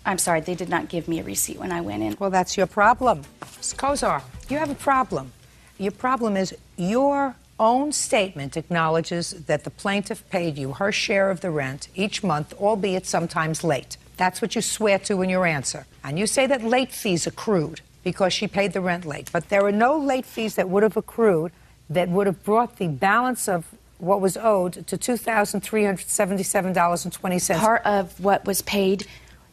Speaker 13: I'm sorry, they did not give me a receipt when I went in.
Speaker 2: Well, that's your problem. Miss Kozar, you have a problem. Your problem is your own statement acknowledges that the plaintiff paid you her share of the rent each month, albeit sometimes late. That's what you swear to in your answer. And you say that late fees accrued because she paid the rent late. But there are no late fees that would have accrued that would have brought the balance of what was owed to $2,377.20.
Speaker 13: Part of what was paid,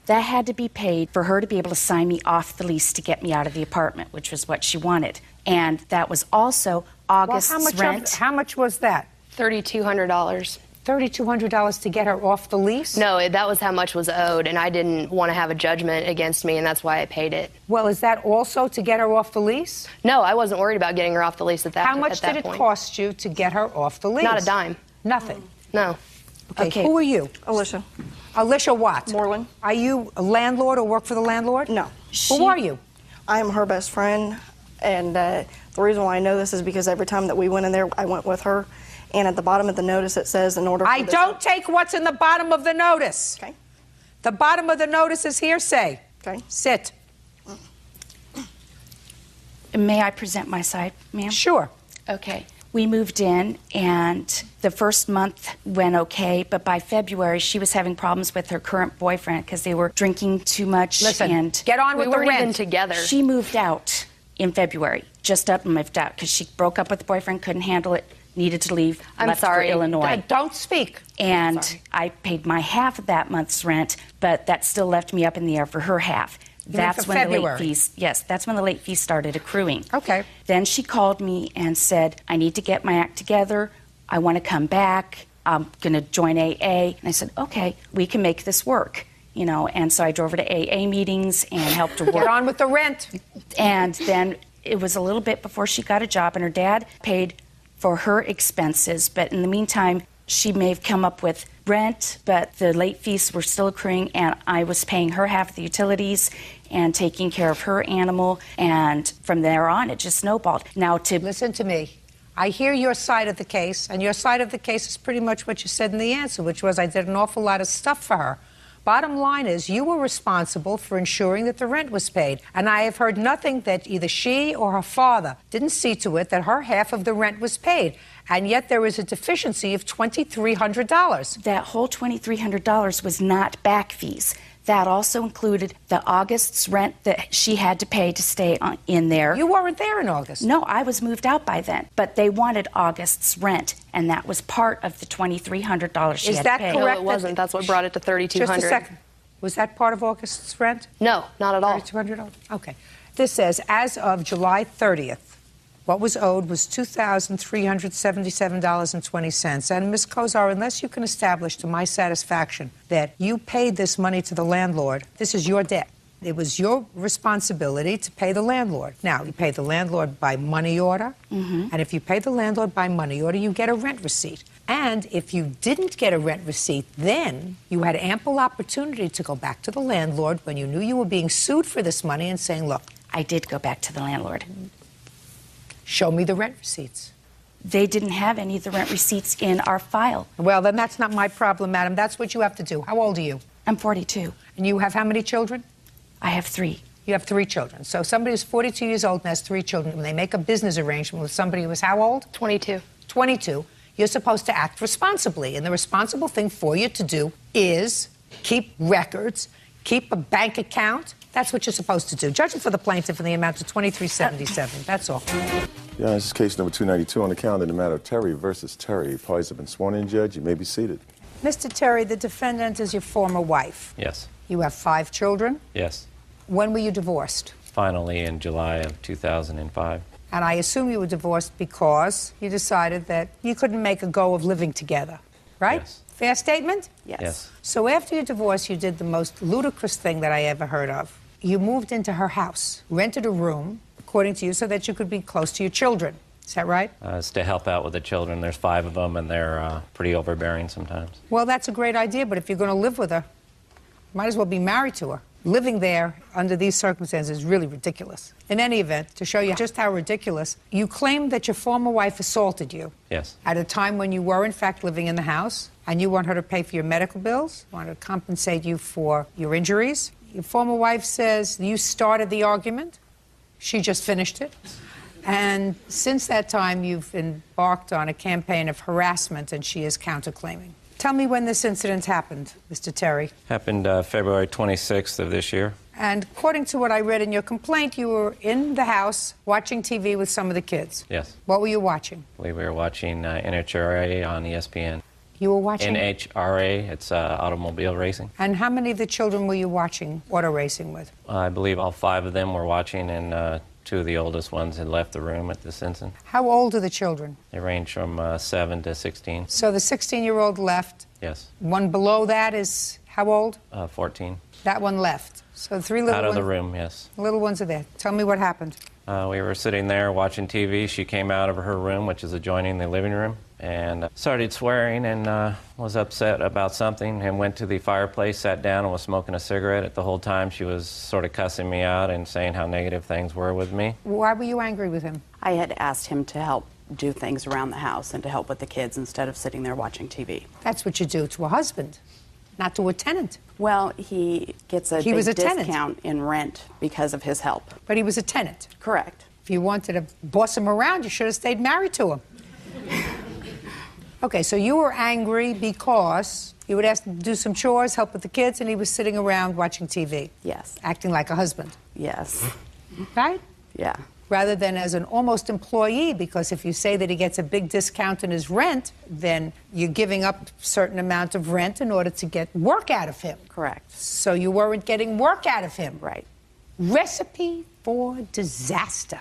Speaker 13: that had to be paid for her to be able to sign me off the lease to get me out of the apartment, which was what she wanted. And that was also August's rent.
Speaker 2: How much was that?
Speaker 16: $3,200.
Speaker 2: $3,200 to get her off the lease?
Speaker 16: No, that was how much was owed, and I didn't want to have a judgment against me, and that's why I paid it.
Speaker 2: Well, is that also to get her off the lease?
Speaker 16: No, I wasn't worried about getting her off the lease at that point.
Speaker 2: How much did it cost you to get her off the lease?
Speaker 16: Not a dime.
Speaker 2: Nothing?
Speaker 16: No.
Speaker 2: Okay, who are you?
Speaker 17: Alicia.
Speaker 2: Alicia what?
Speaker 17: Moreland.
Speaker 2: Are you a landlord or work for the landlord?
Speaker 17: No.
Speaker 2: Who are you?
Speaker 17: I am her best friend, and the reason why I know this is because every time that we went in there, I went with her, and at the bottom of the notice it says in order for
Speaker 2: I don't take what's in the bottom of the notice.
Speaker 17: Okay.
Speaker 2: The bottom of the notice is hearsay.
Speaker 17: Okay.
Speaker 2: Sit.
Speaker 13: May I present my side, ma'am?
Speaker 2: Sure.
Speaker 13: Okay. We moved in, and the first month went okay, but by February, she was having problems with her current boyfriend because they were drinking too much.
Speaker 2: Listen,
Speaker 13: and
Speaker 2: get on with the rent.
Speaker 16: We weren't even together.
Speaker 13: She moved out in February, just up and moved out because she broke up with the boyfriend, couldn't handle it, needed to leave,
Speaker 16: I'm
Speaker 13: left
Speaker 16: sorry.
Speaker 13: for Illinois.
Speaker 2: Don't speak.
Speaker 13: And I paid my half of that month's rent, but that still left me up in the air for her half. That's
Speaker 2: for
Speaker 13: when
Speaker 2: February?
Speaker 13: the late fees, yes, that's when the late fees started accruing.
Speaker 2: Okay.
Speaker 13: Then she called me and said, I need to get my act together. I want to come back. I'm going to join AA. And I said, okay, we can make this work. You know, and so I drove her to AA meetings and helped her work.
Speaker 2: Get on with the rent.
Speaker 13: And then it was a little bit before she got a job, and her dad paid for her expenses. But in the meantime, she may have come up with rent, but the late fees were still accruing, and I was paying her half of the utilities and taking care of her animal. And from there on, it just snowballed. Now to
Speaker 2: listen to me. I hear your side of the case, and your side of the case is pretty much what you said in the answer, which was I did an awful lot of stuff for her. Bottom line is you were responsible for ensuring that the rent was paid. And I have heard nothing that either she or her father didn't see to it that her half of the rent was paid. And yet there is a deficiency of $2,300.
Speaker 13: That whole $2,300 was not back fees. That also included the August's rent that she had to pay to stay in there.
Speaker 2: You weren't there in August.
Speaker 13: No, I was moved out by then. But they wanted August's rent, and that was part of the $2,300 she had to pay.
Speaker 16: No, it wasn't. That's what brought it to $3,200.
Speaker 2: Just a second. Was that part of August's rent?
Speaker 16: No, not at all.
Speaker 2: $3,200? Okay. This says, as of July 30th, what was owed was $2,377.20. And Ms. Kozar, unless you can establish to my satisfaction that you paid this money to the landlord, this is your debt. It was your responsibility to pay the landlord. Now, you pay the landlord by money order, and if you pay the landlord by money order, you get a rent receipt. And if you didn't get a rent receipt, then you had ample opportunity to go back to the landlord when you knew you were being sued for this money and saying, look.
Speaker 13: I did go back to the landlord.
Speaker 2: Show me the rent receipts.
Speaker 13: They didn't have any of the rent receipts in our file.
Speaker 2: Well, then that's not my problem, madam. That's what you have to do. How old are you?
Speaker 13: I'm 42.
Speaker 2: And you have how many children?
Speaker 13: I have 3.
Speaker 2: You have 3 children. So somebody who's 42 years old and has 3 children, when they make a business arrangement with somebody who is how old?
Speaker 16: 22.
Speaker 2: 22. You're supposed to act responsibly. And the responsible thing for you to do is keep records, keep a bank account. That's what you're supposed to do. Judging for the plaintiff in the amount of $23.77. That's all.
Speaker 1: Yeah, this is case number 292 on the calendar in the matter of Terry versus Terry. Parties have been sworn in, Judge. You may be seated.
Speaker 2: Mr. Terry, the defendant is your former wife.
Speaker 18: Yes.
Speaker 2: You have 5 children.
Speaker 18: Yes.
Speaker 2: When were you divorced?
Speaker 18: Finally in July of 2005.
Speaker 2: And I assume you were divorced because you decided that you couldn't make a go of living together, right?
Speaker 18: Yes.
Speaker 2: Fair statement?
Speaker 18: Yes.
Speaker 2: So after your divorce, you did the most ludicrous thing that I ever heard of. You moved into her house, rented a room, according to you, so that you could be close to your children. Is that right?
Speaker 18: It's to help out with the children. There's 5 of them, and they're pretty overbearing sometimes.
Speaker 2: Well, that's a great idea, but if you're going to live with her, you might as well be married to her. Living there under these circumstances is really ridiculous. In any event, to show you just how ridiculous, you claim that your former wife assaulted you.
Speaker 18: Yes.
Speaker 2: At a time when you were, in fact, living in the house, and you want her to pay for your medical bills, want her to compensate you for your injuries. Your former wife says you started the argument. She just finished it. And since that time, you've embarked on a campaign of harassment, and she is counterclaiming. Tell me when this incident happened, Mr. Terry.
Speaker 18: Happened February 26th of this year.
Speaker 2: And according to what I read in your complaint, you were in the house watching TV with some of the kids.
Speaker 18: Yes.
Speaker 2: What were you watching?
Speaker 18: I believe we were watching NHRA on ESPN.
Speaker 2: You were watching?
Speaker 18: NHRA, it's automobile racing.
Speaker 2: And how many of the children were you watching auto racing with?
Speaker 18: I believe all 5 of them were watching, and 2 of the oldest ones had left the room at this instant.
Speaker 2: How old are the children?
Speaker 18: They range from 7 to 16.
Speaker 2: So the 16-year-old left.
Speaker 18: Yes.
Speaker 2: One below that is how old?
Speaker 18: 14.
Speaker 2: That one left. So the 3 little
Speaker 18: Out
Speaker 2: ones.
Speaker 18: of the room, yes.
Speaker 2: Little ones are there. Tell me what happened.
Speaker 18: We were sitting there watching TV. She came out of her room, which is adjoining the living room, and started swearing and was upset about something and went to the fireplace, sat down, and was smoking a cigarette. At the whole time, she was sort of cussing me out and saying how negative things were with me.
Speaker 2: Why were you angry with him?
Speaker 19: I had asked him to help do things around the house and to help with the kids instead of sitting there watching TV.
Speaker 2: That's what you do to a husband, not to a tenant.
Speaker 19: Well, he gets a
Speaker 2: He
Speaker 19: big
Speaker 2: was a tenant.
Speaker 19: discount in rent because of his help.
Speaker 2: But he was a tenant.
Speaker 19: Correct.
Speaker 2: If you wanted to boss him around, you should have stayed married to him. Okay, so you were angry because you would ask him to do some chores, help with the kids, and he was sitting around watching TV.
Speaker 19: Yes.
Speaker 2: Acting like a husband.
Speaker 19: Yes.
Speaker 2: Right?
Speaker 19: Yeah.
Speaker 2: Rather than as an almost employee, because if you say that he gets a big discount in his rent, then you're giving up a certain amount of rent in order to get work out of him.
Speaker 19: Correct.
Speaker 2: So you weren't getting work out of him.
Speaker 19: Right.
Speaker 2: Recipe for disaster.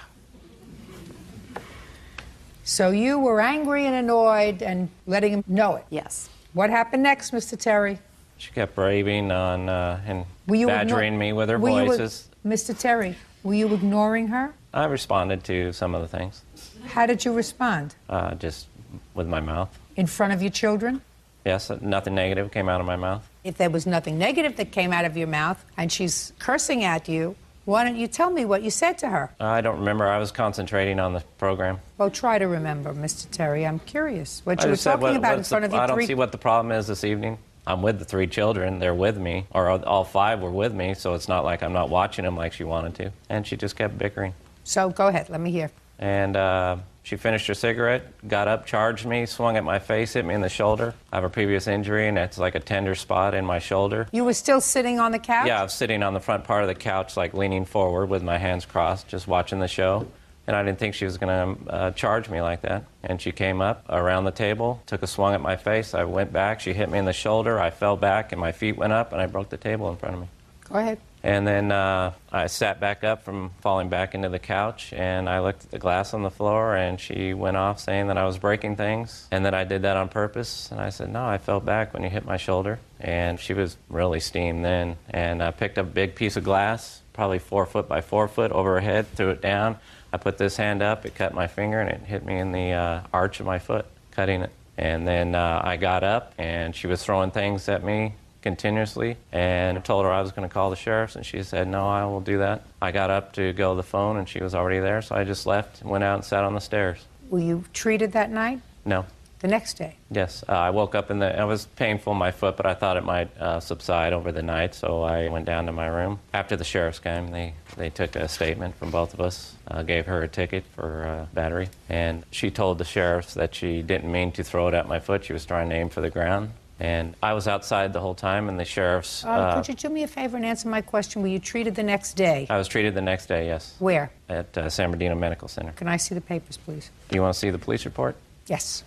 Speaker 2: So you were angry and annoyed and letting him know it.
Speaker 19: Yes.
Speaker 2: What happened next, Mr. Terry?
Speaker 18: She kept raving on and
Speaker 2: Were you
Speaker 18: badgering me with her
Speaker 2: were you-
Speaker 18: voices.
Speaker 2: Mr. Terry, were you ignoring her?
Speaker 18: I responded to some of the things,
Speaker 2: How did you respond?
Speaker 18: just with my mouth.
Speaker 2: In front of your children?
Speaker 18: Yes, nothing negative came out of my mouth.
Speaker 2: If there was nothing negative that came out of your mouth and she's cursing at you, why don't you tell me what you said to her?
Speaker 18: I don't remember. I was concentrating on the program.
Speaker 2: Well, try to remember, Mr. Terry. I'm curious what
Speaker 18: I
Speaker 2: you were
Speaker 18: just said,
Speaker 2: talking about in
Speaker 18: what's
Speaker 2: front of your
Speaker 18: I don't
Speaker 2: 3...
Speaker 18: see what the problem is this evening. I'm with the 3 children. They're with me, or all 5 were with me, so it's not like I'm not watching them like she wanted to. And she just kept bickering.
Speaker 2: So go ahead. Let me hear.
Speaker 18: And she finished her cigarette, got up, charged me, swung at my face, hit me in the shoulder. I have a previous injury, and it's like a tender spot in my shoulder.
Speaker 2: You were still sitting on the couch?
Speaker 18: Yeah, I was sitting on the front part of the couch, like leaning forward with my hands crossed, just watching the show. And I didn't think she was going to charge me like that. And she came up around the table, took a swung at my face. I went back. She hit me in the shoulder. I fell back, and my feet went up, and I broke the table in front of me.
Speaker 2: Go ahead.
Speaker 18: And then I sat back up from falling back into the couch, and I looked at the glass on the floor, and she went off saying that I was breaking things and that I did that on purpose. And I said, no, I fell back when you hit my shoulder. And she was really steamed then. And I picked up a big piece of glass, probably 4 foot by 4 foot, over her head, threw it down. I put this hand up, it cut my finger, and it hit me in the arch of my foot, cutting it. And then I got up, and she was throwing things at me continuously, and I told her I was going to call the sheriffs, and she said, no, I will do that. I got up to go to the phone, and she was already there, so I just left and went out and sat on the stairs.
Speaker 2: Were you treated that night?
Speaker 18: No.
Speaker 2: The next day?
Speaker 18: Yes, I woke up and it was painful in my foot, but I thought it might subside over the night, so I went down to my room. After the sheriff's came, they took a statement from both of us, gave her a ticket for battery, and she told the sheriffs that she didn't mean to throw it at my foot. She was trying to aim for the ground. And I was outside the whole time, and the sheriffs...
Speaker 2: could you do me a favor and answer my question? Were you treated the next day?
Speaker 18: I was treated the next day, yes.
Speaker 2: Where?
Speaker 18: At San Bernardino Medical Center.
Speaker 2: Can I see the papers, please?
Speaker 18: You want to see the police report?
Speaker 2: Yes.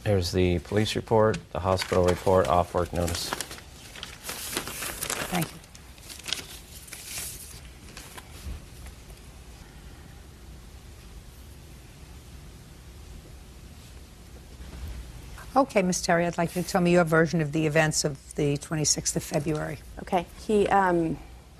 Speaker 18: There's the police report, the hospital report, off-work notice.
Speaker 2: Thank you. Okay, Ms. Terry, I'd like you to tell me your version of the events of the 26th of February.
Speaker 19: Okay. He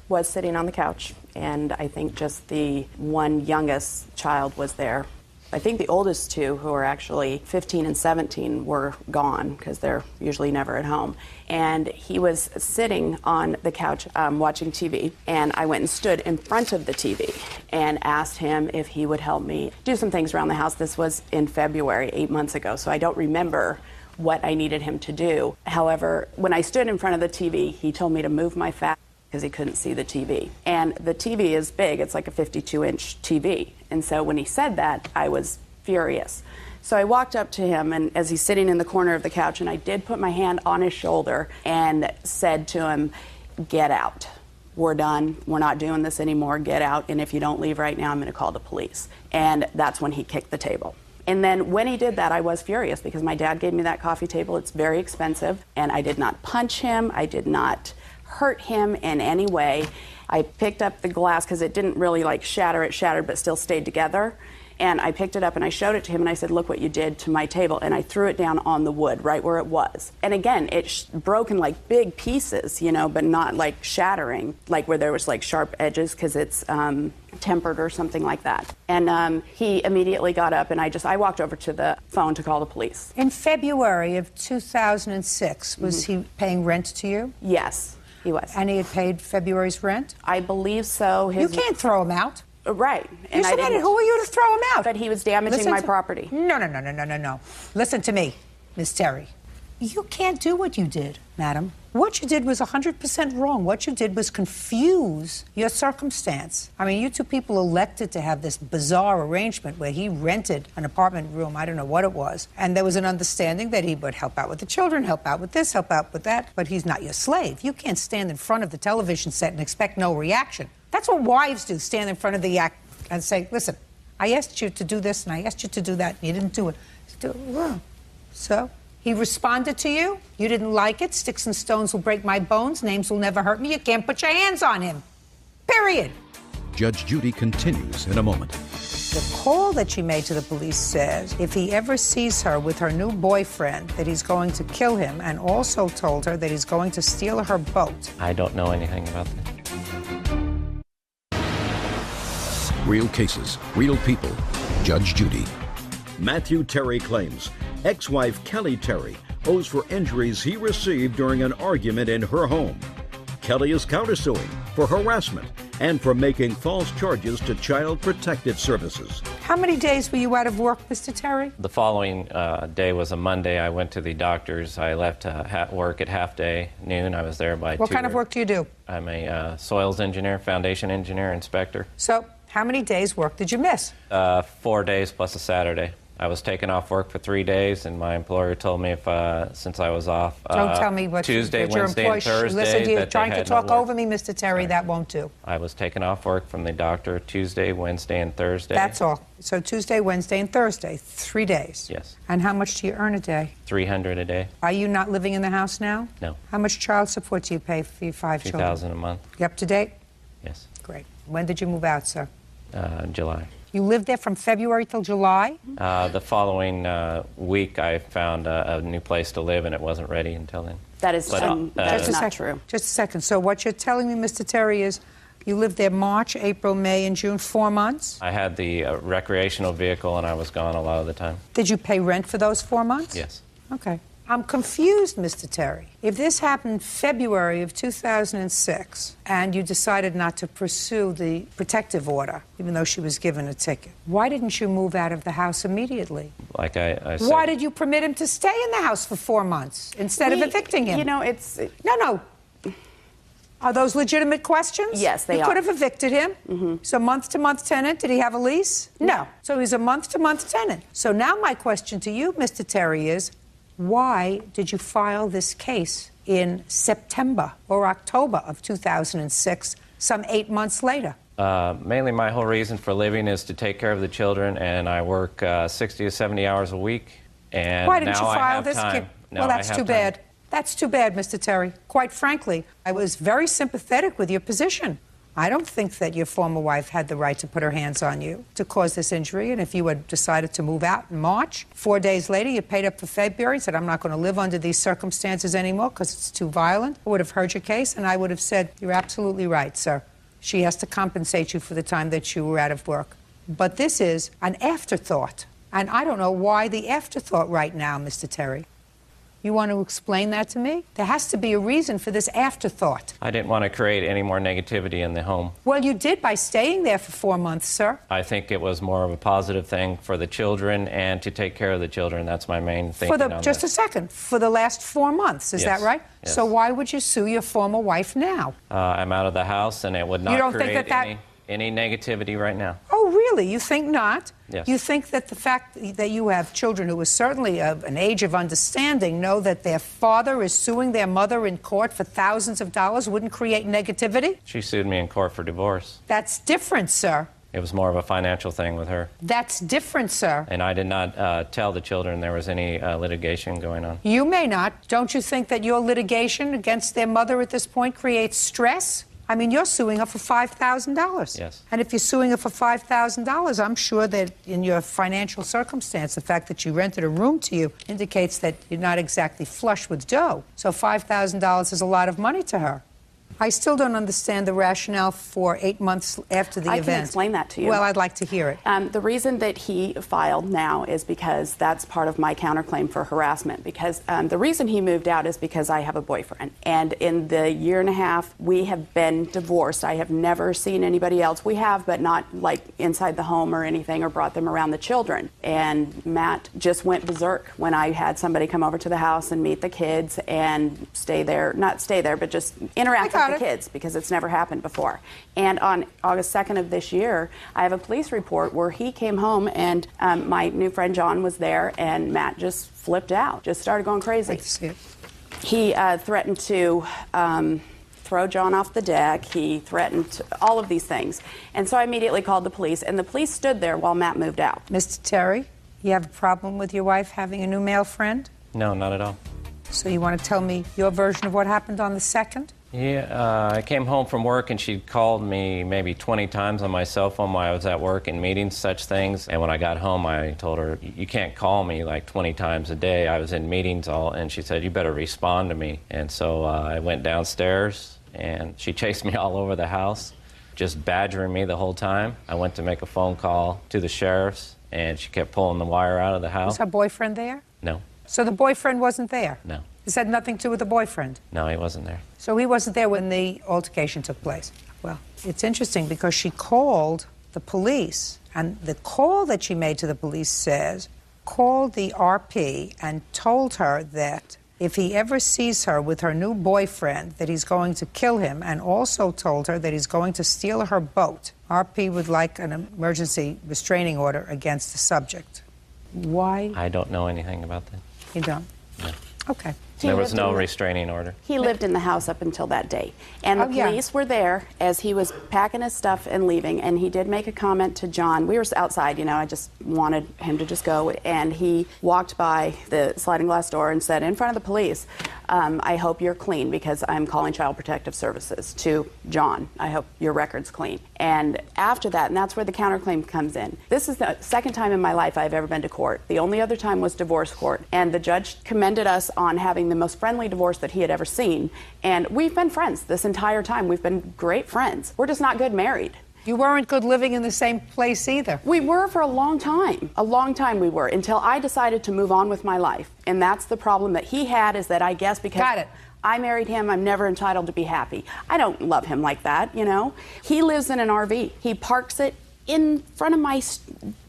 Speaker 19: was sitting on the couch, and I think just the one youngest child was there. I think the oldest two, who are actually 15 and 17, were gone because they're usually never at home. And he was sitting on the couch watching TV, and I went and stood in front of the TV and asked him if he would help me do some things around the house. This was in February, 8 months ago, so I don't remember what I needed him to do. However, when I stood in front of the TV, he told me to move my fat because he couldn't see the TV. And the TV is big. It's like a 52-inch TV. And so when he said that, I was furious. So I walked up to him, and as he's sitting in the corner of the couch, and I did put my hand on his shoulder and said to him, "Get out. We're done. We're not doing this anymore. Get out. And if you don't leave right now, I'm going to call the police." And that's when he kicked the table. And then when he did that, I was furious because my dad gave me that coffee table. It's very expensive. And I did not punch him. I did not hurt him in any way. I picked up the glass because it didn't really like shatter. It shattered but still stayed together. And I picked it up and I showed it to him and I said, "Look what you did to my table." And I threw it down on the wood right where it was. And again, it broke in like big pieces, you know, but not like shattering, like where there was like sharp edges because it's tempered or something like that. And he immediately got up and I walked over to the phone to call the police.
Speaker 2: In February of 2006, was he paying rent to you?
Speaker 19: Yes, he was.
Speaker 2: And he had paid February's rent?
Speaker 19: I believe so.
Speaker 2: You can't throw him out.
Speaker 19: Right.
Speaker 2: And who are you to throw him out?
Speaker 19: But he was damaging my property.
Speaker 2: No. Listen to me, Miss Terry. You can't do what you did, madam. What you did was 100% wrong. What you did was confuse your circumstance. I mean, you two people elected to have this bizarre arrangement where he rented an apartment room, I don't know what it was, and there was an understanding that he would help out with the children, help out with this, help out with that, but he's not your slave. You can't stand in front of the television set and expect no reaction. That's what wives do, stand in front of the act and say, "Listen, I asked you to do this and I asked you to do that, and you didn't do it." So he responded to you. You didn't like it. Sticks and stones will break my bones. Names will never hurt me. You can't put your hands on him. Period.
Speaker 7: Judge Judy continues in a moment.
Speaker 2: The call that she made to the police says if he ever sees her with her new boyfriend, that he's going to kill him, and also told her that he's going to steal her boat.
Speaker 18: I don't know anything about that.
Speaker 7: Real cases, real people. Judge Judy. Matthew Terry claims ex-wife Kelly Terry owes for injuries he received during an argument in her home. Kelly is countersuing for harassment and for making false charges to Child Protective Services.
Speaker 2: How many days were you out of work, Mr. Terry?
Speaker 18: The following day was a Monday. I went to the doctor's. I left work at half day, noon. I was there by 2.
Speaker 2: What kind of work do you do?
Speaker 18: I'm a soils engineer, foundation engineer, inspector.
Speaker 2: So how many days' work did you miss?
Speaker 18: 4 days plus a Saturday. I was taken off work for 3 days, and my employer told me if, since I was off,
Speaker 2: don't tell me what
Speaker 18: Tuesday,
Speaker 2: your
Speaker 18: Wednesday, and Thursday,
Speaker 2: listen, you're
Speaker 18: that
Speaker 2: trying
Speaker 18: they
Speaker 2: to
Speaker 18: had
Speaker 2: talk
Speaker 18: no work.
Speaker 2: over me, Mr. Terry.
Speaker 18: Sorry.
Speaker 2: That won't do.
Speaker 18: I was taken off work from the doctor Tuesday, Wednesday, and Thursday.
Speaker 2: That's all. So Tuesday, Wednesday, and Thursday, 3 days.
Speaker 18: Yes.
Speaker 2: And how much do you earn a day?
Speaker 18: $300 a day.
Speaker 2: Are you not living in the house now?
Speaker 18: No.
Speaker 2: How much child support do you pay for your 5 children?
Speaker 18: $2,000 a month.
Speaker 2: You up to date?
Speaker 18: Yes.
Speaker 2: Great. When did you move out, sir?
Speaker 18: July.
Speaker 2: You lived there from February till July?
Speaker 18: The following week, I found a new place to live, and it wasn't ready until then.
Speaker 19: That is not true.
Speaker 2: Just a second. So what you're telling me, Mr. Terry, is you lived there March, April, May, and June, 4 months?
Speaker 18: I had the recreational vehicle, and I was gone a lot of the time.
Speaker 2: Did you pay rent for those 4 months?
Speaker 18: Yes.
Speaker 2: Okay. I'm confused, Mr. Terry. If this happened February of 2006 and you decided not to pursue the protective order, even though she was given a ticket, why didn't you move out of the house immediately?
Speaker 18: Like I said.
Speaker 2: Why did you permit him to stay in the house for 4 months instead of evicting him?
Speaker 19: You know, it's...
Speaker 2: No. Are those legitimate questions?
Speaker 19: Yes, they are.
Speaker 2: You could have evicted him. So month-to-month tenant, did he have a lease? No. So he's a month-to-month tenant. So now my question to you, Mr. Terry, is why did you file this case in September or October of 2006, some 8 months later?
Speaker 18: Mainly my whole reason for living is to take care of the children, and I work 60 to 70 hours a week. And
Speaker 2: why didn't
Speaker 18: now
Speaker 2: you
Speaker 18: I
Speaker 2: file
Speaker 18: have
Speaker 2: this
Speaker 18: time.
Speaker 2: case?
Speaker 18: Now
Speaker 2: Well,
Speaker 18: I
Speaker 2: that's
Speaker 18: have
Speaker 2: too
Speaker 18: time.
Speaker 2: bad. That's too bad, Mr. Terry. Quite frankly, I was very sympathetic with your position. I don't think that your former wife had the right to put her hands on you to cause this injury. And if you had decided to move out in March, 4 days later, you paid up for February, said, I'm not going to live under these circumstances anymore because it's too violent, I would have heard your case, and I would have said, you're absolutely right, sir. She has to compensate you for the time that you were out of work. But this is an afterthought. And I don't know why the afterthought right now, Mr. Terry. You want to explain that to me? There has to be a reason for this afterthought.
Speaker 18: I didn't want to create any more negativity in the home.
Speaker 2: Well, you did by staying there for 4 months, sir.
Speaker 18: I think it was more of a positive thing for the children and to take care of the children. That's my main thing.
Speaker 2: Just a second. For the last 4 months, is that right?
Speaker 18: Yes.
Speaker 2: So why would you sue your former wife now?
Speaker 18: I'm out of the house, and it would not
Speaker 2: You don't think
Speaker 18: create
Speaker 2: that
Speaker 18: any negativity right now.
Speaker 2: Oh, really? You think not?
Speaker 18: Yes.
Speaker 2: You think that the fact that you have children who are certainly of an age of understanding know that their father is suing their mother in court for thousands of dollars wouldn't create negativity?
Speaker 18: She sued me in court for divorce.
Speaker 2: That's different, sir.
Speaker 18: It was more of a financial thing with her.
Speaker 2: That's different, sir.
Speaker 18: And I did not tell the children there was any litigation going on.
Speaker 2: You may not. Don't you think that your litigation against their mother at this point creates stress? I mean, you're suing her for $5,000.
Speaker 18: Yes.
Speaker 2: And if you're suing her for $5,000, I'm sure that in your financial circumstance, the fact that you rented a room to you indicates that you're not exactly flush with dough. So $5,000 is a lot of money to her. I still don't understand the rationale for 8 months after the event.
Speaker 19: I can explain that to you.
Speaker 2: Well, I'd like to hear it.
Speaker 19: The reason that he filed now is because that's part of my counterclaim for harassment. Because the reason he moved out is because I have a boyfriend. And in the year and a half, we have been divorced. I have never seen anybody else. We have, but not like inside the home or anything, or brought them around the children. And Matt just went berserk when I had somebody come over to the house and meet the kids and stay there, not stay there, but just interact with the kids, because it's never happened before. And on August 2nd of this year, I have a police report where he came home and my new friend John was there, and Matt just flipped out, just started going crazy. He threatened to throw John off the deck. He threatened all of these things. And so I immediately called the police, and the police stood there while Matt moved out.
Speaker 2: Mr. Terry, you have a problem with your wife having a new male friend?
Speaker 18: No, not at all.
Speaker 2: So you want to tell me your version of what happened on the 2nd?
Speaker 18: Yeah, I came home from work and she'd called me maybe 20 times on my cell phone while I was at work in meetings, such things. And when I got home, I told her, you can't call me like 20 times a day. I was in meetings and she said, you better respond to me. And so I went downstairs and she chased me all over the house, just badgering me the whole time. I went to make a phone call to the sheriffs and she kept pulling the wire out of the house.
Speaker 2: Was her boyfriend there?
Speaker 18: No.
Speaker 2: So the boyfriend wasn't there?
Speaker 18: No.
Speaker 2: This had nothing to do with the boyfriend?
Speaker 18: No, he wasn't there.
Speaker 2: So he wasn't there when the altercation took place? Well, it's interesting because she called the police, and the call that she made to the police says, called the RP and told her that if he ever sees her with her new boyfriend, that he's going to kill him, and also told her that he's going to steal her boat. RP would like an emergency restraining order against the subject. Why?
Speaker 18: I don't know anything about that.
Speaker 2: You don't?
Speaker 18: No.
Speaker 2: Okay.
Speaker 18: There was no restraining order.
Speaker 19: He lived in the house up until that date. And the police were there as he was packing his stuff and leaving. And he did make a comment to John. We were outside, you know, I just wanted him to just go. And he walked by the sliding glass door and said, in front of the police, I hope you're clean because I'm calling Child Protective Services to John. I hope your record's clean. And after that, and that's where the counterclaim comes in. This is the second time in my life I've ever been to court. The only other time was divorce court. And the judge commended us on having the most friendly divorce that he had ever seen. And we've been friends this entire time. We've been great friends. We're just not good married.
Speaker 2: You weren't good living in the same place either.
Speaker 19: We were for a long time. A long time we were, until I decided to move on with my life. And that's the problem that he had, is that I guess because I married him, I'm never entitled to be happy. I don't love him like that, you know. He lives in an RV. He parks it in front of my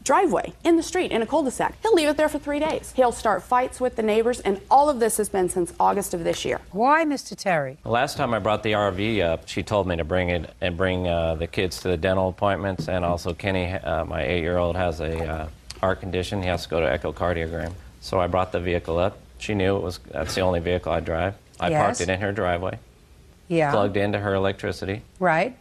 Speaker 19: driveway, in the street, in a cul-de-sac. He'll leave it there for 3 days. He'll start fights with the neighbors, and all of this has been since August of this year.
Speaker 2: Why, Mr. Terry?
Speaker 18: The last time I brought the RV up, she told me to bring it and bring the kids to the dental appointments, and also Kenny, my 8-year-old, has a heart condition. He has to go to echocardiogram. So I brought the vehicle up. She knew that's the only vehicle I drive. I parked it in her driveway.
Speaker 2: Yeah.
Speaker 18: Plugged into her electricity.
Speaker 2: Right.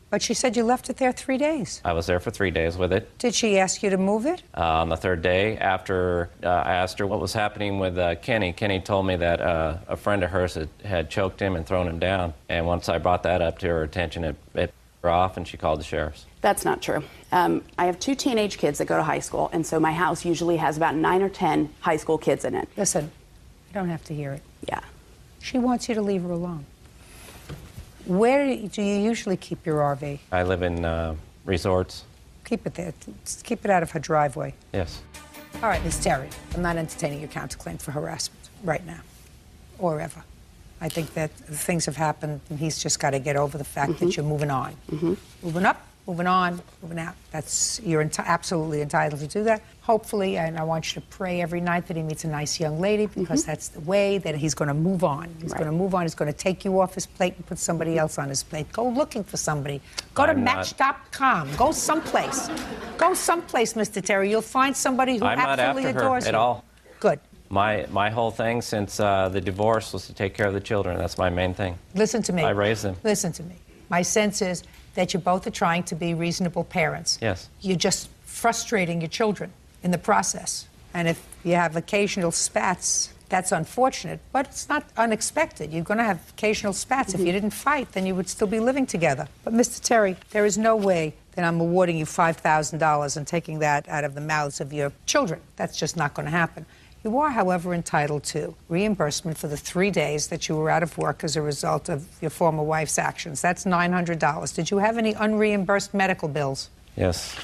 Speaker 2: But she said you left it there 3 days.
Speaker 18: I was there for 3 days with it.
Speaker 2: Did she ask you to move it?
Speaker 18: On the third day, after I asked her what was happening with Kenny, Kenny told me that a friend of hers had choked him and thrown him down. And once I brought that up to her attention, it put her off, and she called the sheriff's.
Speaker 19: That's not true. I have 2 teenage kids that go to high school, and so my house usually has about 9 or 10 high school kids in it.
Speaker 2: Listen, you don't have to hear it.
Speaker 19: Yeah.
Speaker 2: She wants you to leave her alone. Where do you usually keep your RV?
Speaker 18: I live in resorts.
Speaker 2: Keep it there. Just keep it out of her driveway.
Speaker 18: Yes.
Speaker 2: All right, Ms. Terry, I'm not entertaining your counterclaim for harassment right now or ever. I think that things have happened, and he's just got to get over the fact that you're moving on. Moving up, moving on, moving out. You're absolutely entitled to do that. Hopefully, and I want you to pray every night that he meets a nice young lady, because that's the way that he's going to move on. He's going to move on. He's going to take you off his plate and put somebody else on his plate. Go looking for somebody. Go to Match.com. Go someplace. Go someplace, Mr. Terry. You'll find somebody who absolutely adores you.
Speaker 18: I'm not after her at all.
Speaker 2: Good.
Speaker 18: My whole thing since the divorce was to take care of the children. That's my main thing.
Speaker 2: Listen to me.
Speaker 18: I raised them.
Speaker 2: Listen to me. My sense is that you both are trying to be reasonable parents.
Speaker 18: Yes.
Speaker 2: You're just frustrating your children in the process. And if you have occasional spats, that's unfortunate, but it's not unexpected. You're going to have occasional spats. If you didn't fight, then you would still be living together. But, Mr. Terry, there is no way that I'm awarding you $5,000 and taking that out of the mouths of your children. That's just not going to happen. You are, however, entitled to reimbursement for the 3 days that you were out of work as a result of your former wife's actions. That's $900. Did you have any unreimbursed medical bills?
Speaker 18: Yes.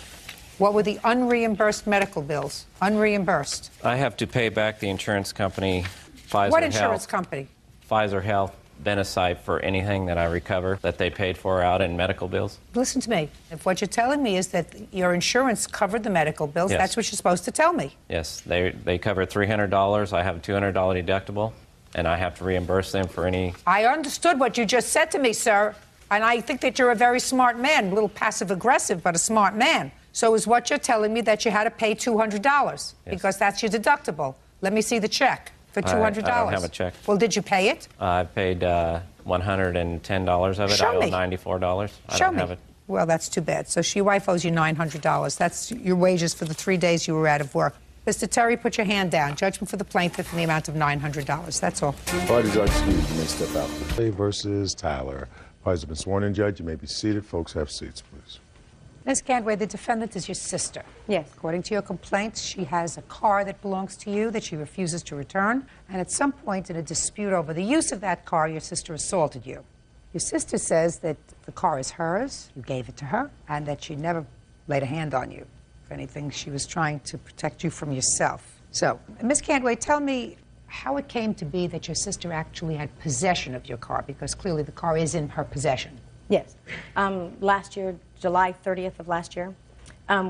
Speaker 2: What were the unreimbursed medical bills? Unreimbursed.
Speaker 18: I have to pay back the insurance company, Pfizer
Speaker 2: What insurance company?
Speaker 18: Pfizer Health, Benesite, for anything that I recover that they paid for out in medical bills.
Speaker 2: Listen to me. If what you're telling me is that your insurance covered the medical bills,
Speaker 18: Yes.
Speaker 2: that's what you're supposed to tell me.
Speaker 18: Yes, they covered $300. I have a $200 deductible, and I have to reimburse them for any...
Speaker 2: I understood what you just said to me, sir, and I think that you're a very smart man, a little passive-aggressive, but a smart man. So is what you're telling me that you had to pay $200 because that's your deductible. Let me see the check for $200.
Speaker 18: I don't have a check.
Speaker 2: Well, did you pay it?
Speaker 18: I paid $110 of it.
Speaker 2: Show
Speaker 18: I owe
Speaker 2: me.
Speaker 18: $94. I
Speaker 2: Show
Speaker 18: don't
Speaker 2: me.
Speaker 18: have it.
Speaker 2: Well, that's too bad. So your wife owes you $900. That's your wages for the 3 days you were out of work. Mr. Terry, put your hand down. Judgment for the plaintiff in the amount of $900. That's all.
Speaker 1: Parties are excused. You may step out. Clay versus Tyler. Parties have been sworn in, Judge. You may be seated. Folks, have seats, please.
Speaker 2: Ms. Cantway, the defendant is your sister.
Speaker 5: Yes.
Speaker 2: According to your complaints, she has a car that belongs to you that she refuses to return. And at some point in a dispute over the use of that car, your sister assaulted you. Your sister says that the car is hers, you gave it to her, and that she never laid a hand on you. If anything, she was trying to protect you from yourself. So, Ms. Cantway, tell me how it came to be that your sister actually had possession of your car, because clearly the car is in her possession.
Speaker 5: Yes. Last year, July 30th of last year,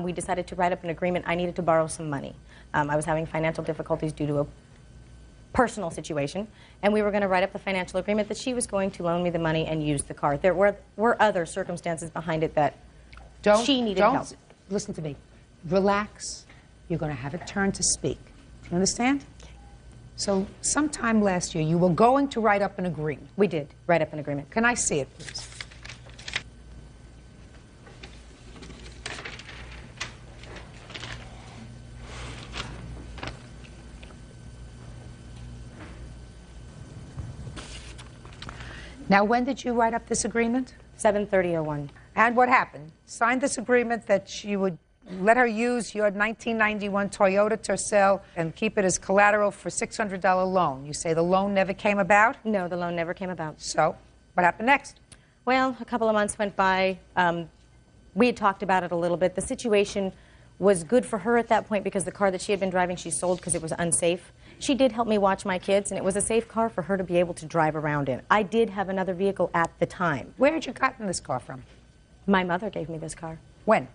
Speaker 5: we decided to write up an agreement. I needed to borrow some money. I was having financial difficulties due to a personal situation, and we were going to write up the financial agreement that she was going to loan me the money and use the car. There were other circumstances behind it that she needed help.
Speaker 2: Listen to me. Relax. You're going to have a turn to speak. Do you understand? So sometime last year, you were going to write up an agreement.
Speaker 5: We did write up an agreement.
Speaker 2: Can I see it, please? Now, when did you write up this agreement?
Speaker 5: 7/30/01.
Speaker 2: And what happened? Signed this agreement that you would let her use your 1991 Toyota Tercel and keep it as collateral for $600 loan. You say the loan never came about?
Speaker 5: No, the loan never came about.
Speaker 2: So, what happened next?
Speaker 5: Well, a couple of months went by. We had talked about it a little bit. The situation was good for her at that point because the car that she had been driving she sold because it was unsafe. She did help me watch my kids, and it was a safe car for her to be able to drive around in. I did have another vehicle at the time.
Speaker 2: Where had you gotten this car from?
Speaker 5: My mother gave me this car.
Speaker 2: When?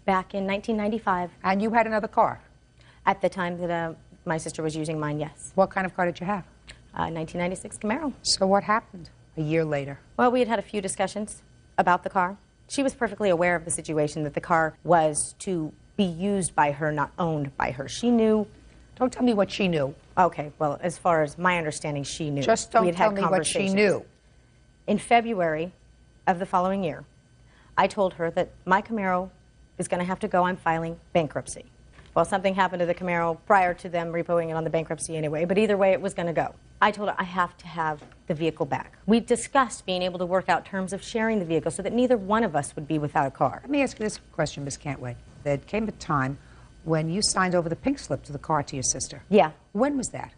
Speaker 5: Back in 1995.
Speaker 2: And you had another car?
Speaker 5: At the time that my sister was using mine, yes.
Speaker 2: What kind of car did you have?
Speaker 5: 1996 Camaro.
Speaker 2: So what happened a year later?
Speaker 5: Well, we had had a few discussions about the car. She was perfectly aware of the situation, that the car was to be used by her, not owned by her. She knew.
Speaker 2: Don't tell me what she knew.
Speaker 5: Okay, well, as far as my understanding, she knew.
Speaker 2: Just don't tell me what she knew.
Speaker 5: In February of the following year, I told her that my Camaro is going to have to go. I'm filing bankruptcy. Well, something happened to the Camaro prior to them repoing it on the bankruptcy anyway, but either way, it was going to go. I told her I have to have the vehicle back. We discussed being able to work out terms of sharing the vehicle so that neither one of us would be without a car.
Speaker 2: Let me ask you this question, Ms. Cantway. There came a time when you signed over the pink slip to the car to your sister.
Speaker 5: Yeah.
Speaker 2: When was that?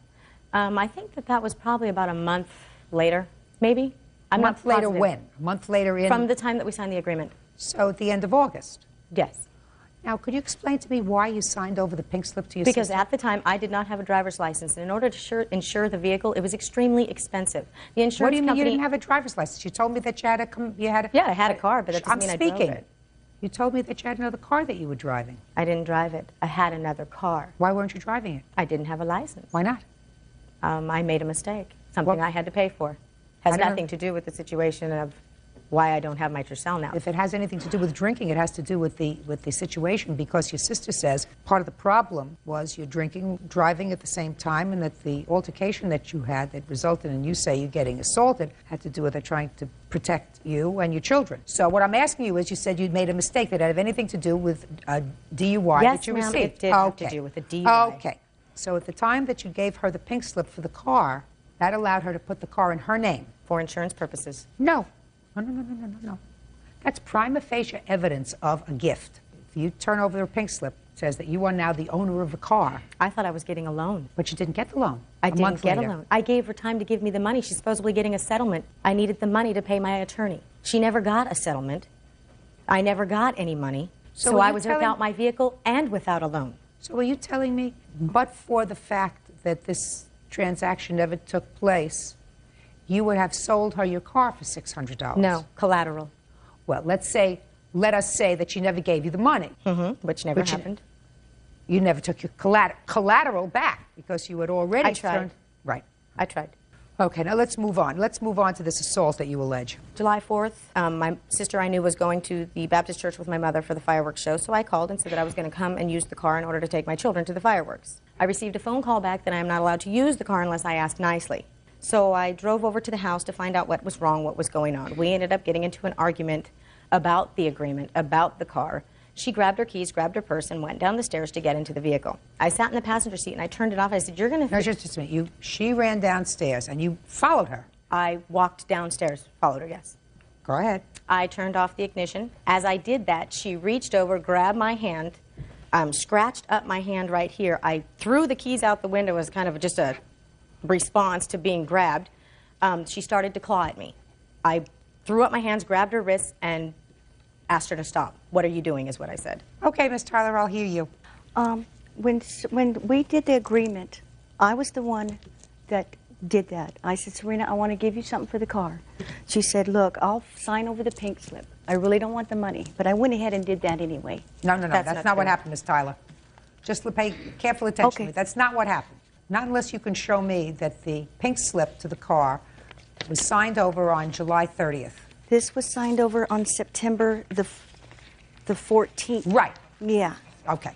Speaker 5: I think that was probably about a month later, maybe.
Speaker 2: A month later when? A month later in?
Speaker 5: From the time that we signed the agreement.
Speaker 2: So at the end of August?
Speaker 5: Yes.
Speaker 2: Now, could you explain to me why you signed over the pink slip to your
Speaker 5: Because
Speaker 2: sister?
Speaker 5: at the time, I did not have a driver's license, and in order to insure the vehicle, it was extremely expensive. The insurance
Speaker 2: What do you mean
Speaker 5: company,
Speaker 2: you didn't have a driver's license? You told me that you had a...
Speaker 5: Yeah, I had a car, but that doesn't mean I drove it.
Speaker 2: You told me that you had another car that you were driving.
Speaker 5: I didn't drive it. I had another car.
Speaker 2: Why weren't you driving it?
Speaker 5: I didn't have a license.
Speaker 2: Why not?
Speaker 5: I made a mistake. Something I had to pay for. Has nothing to do with the situation of why I don't have my Tercel now.
Speaker 2: If it has anything to do with drinking, it has to do with the situation, because your sister says part of the problem was you're drinking, driving at the same time, and that the altercation that you had that resulted in you say you getting assaulted had to do with her trying to protect you and your children. So what I'm asking you is, you said you'd made a mistake that had anything to do with a DUI that you received.
Speaker 5: Yes, ma'am, it did have to do with a DUI.
Speaker 2: Okay. So at the time that you gave her the pink slip for the car, that allowed her to put the car in her name.
Speaker 5: For insurance purposes.
Speaker 2: No. No. That's prima facie evidence of a gift. If you turn over the pink slip, it says that you are now the owner of the car.
Speaker 5: I thought I was getting a loan.
Speaker 2: But you didn't get the loan.
Speaker 5: I didn't get a loan. I gave her time to give me the money. She's supposedly getting a settlement. I needed the money to pay my attorney. She never got a settlement. I never got any money. So I was without my vehicle and without a loan.
Speaker 2: So are you telling me, but for the fact that this transaction never took place, you would have sold her your car for $600?
Speaker 5: No, collateral.
Speaker 2: Well, let us say that she never gave you the money.
Speaker 5: Which never happened.
Speaker 2: You never took your collateral back because you had already
Speaker 5: tried.
Speaker 2: Right.
Speaker 5: I tried.
Speaker 2: Okay, now let's move on. Let's move on to this assault that you allege.
Speaker 5: July 4th, my sister I knew was going to the Baptist church with my mother for the fireworks show, so I called and said that I was going to come and use the car in order to take my children to the fireworks. I received a phone call back that I am not allowed to use the car unless I ask nicely. So I drove over to the house to find out what was wrong, what was going on. We ended up getting into an argument about the agreement, about the car. She grabbed her keys, grabbed her purse, and went down the stairs to get into the vehicle. I sat in the passenger seat, and I turned it off. I said, you're going to...
Speaker 2: No, just a minute. She ran downstairs, and you followed her.
Speaker 5: I walked downstairs, followed her, yes.
Speaker 2: Go ahead.
Speaker 5: I turned off the ignition. As I did that, she reached over, grabbed my hand, scratched up my hand right here. I threw the keys out the window as kind of just a response to being grabbed. She started to claw at me. I threw up my hands, grabbed her wrists, and asked her to stop. What are you doing, is what I said.
Speaker 2: Okay, Miss Tyler, I'll hear you.
Speaker 20: When we did the agreement, I was the one that did that. I said, Serena, I want to give you something for the car. She said, look, I'll sign over the pink slip. I really don't want the money. But I went ahead and did that anyway.
Speaker 2: No, that's not what happened, Miss Tyler. Just pay careful attention to me. That's not what happened. Not unless you can show me that the pink slip to the car was signed over on July 30th.
Speaker 20: This was signed over on September the 14th.
Speaker 2: Right.
Speaker 20: Yeah.
Speaker 2: Okay.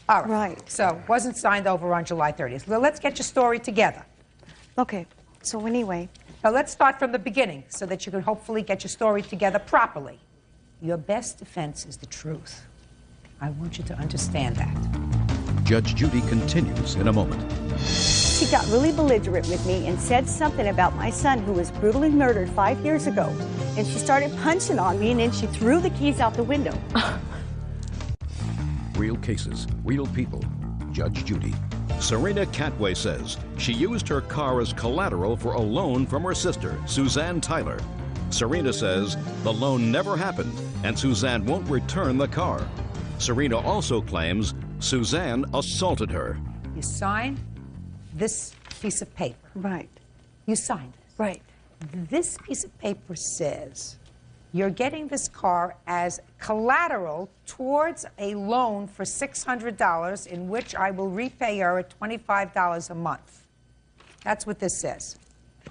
Speaker 2: All right.
Speaker 20: Right.
Speaker 2: So it wasn't signed over on July 30th. Well, let's get your story together.
Speaker 20: Okay. So anyway.
Speaker 2: Now let's start from the beginning so that you can hopefully get your story together properly. Your best defense is the truth. I want you to understand that.
Speaker 7: Judge Judy continues in a moment.
Speaker 20: She got really belligerent with me and said something about my son who was brutally murdered 5 years ago. And she started punching on me, and then she threw the keys out the window.
Speaker 7: Real cases, real people. Judge Judy. Serena Cantway says she used her car as collateral for a loan from her sister, Suzanne Tyler. Serena says the loan never happened and Suzanne won't return the car. Serena also claims Suzanne assaulted her.
Speaker 2: You sign this piece of paper.
Speaker 20: Right.
Speaker 2: You signed it.
Speaker 20: Right.
Speaker 2: This piece of paper says you're getting this car as collateral towards a loan for $600 in which I will repay her at $25 a month. That's what this says.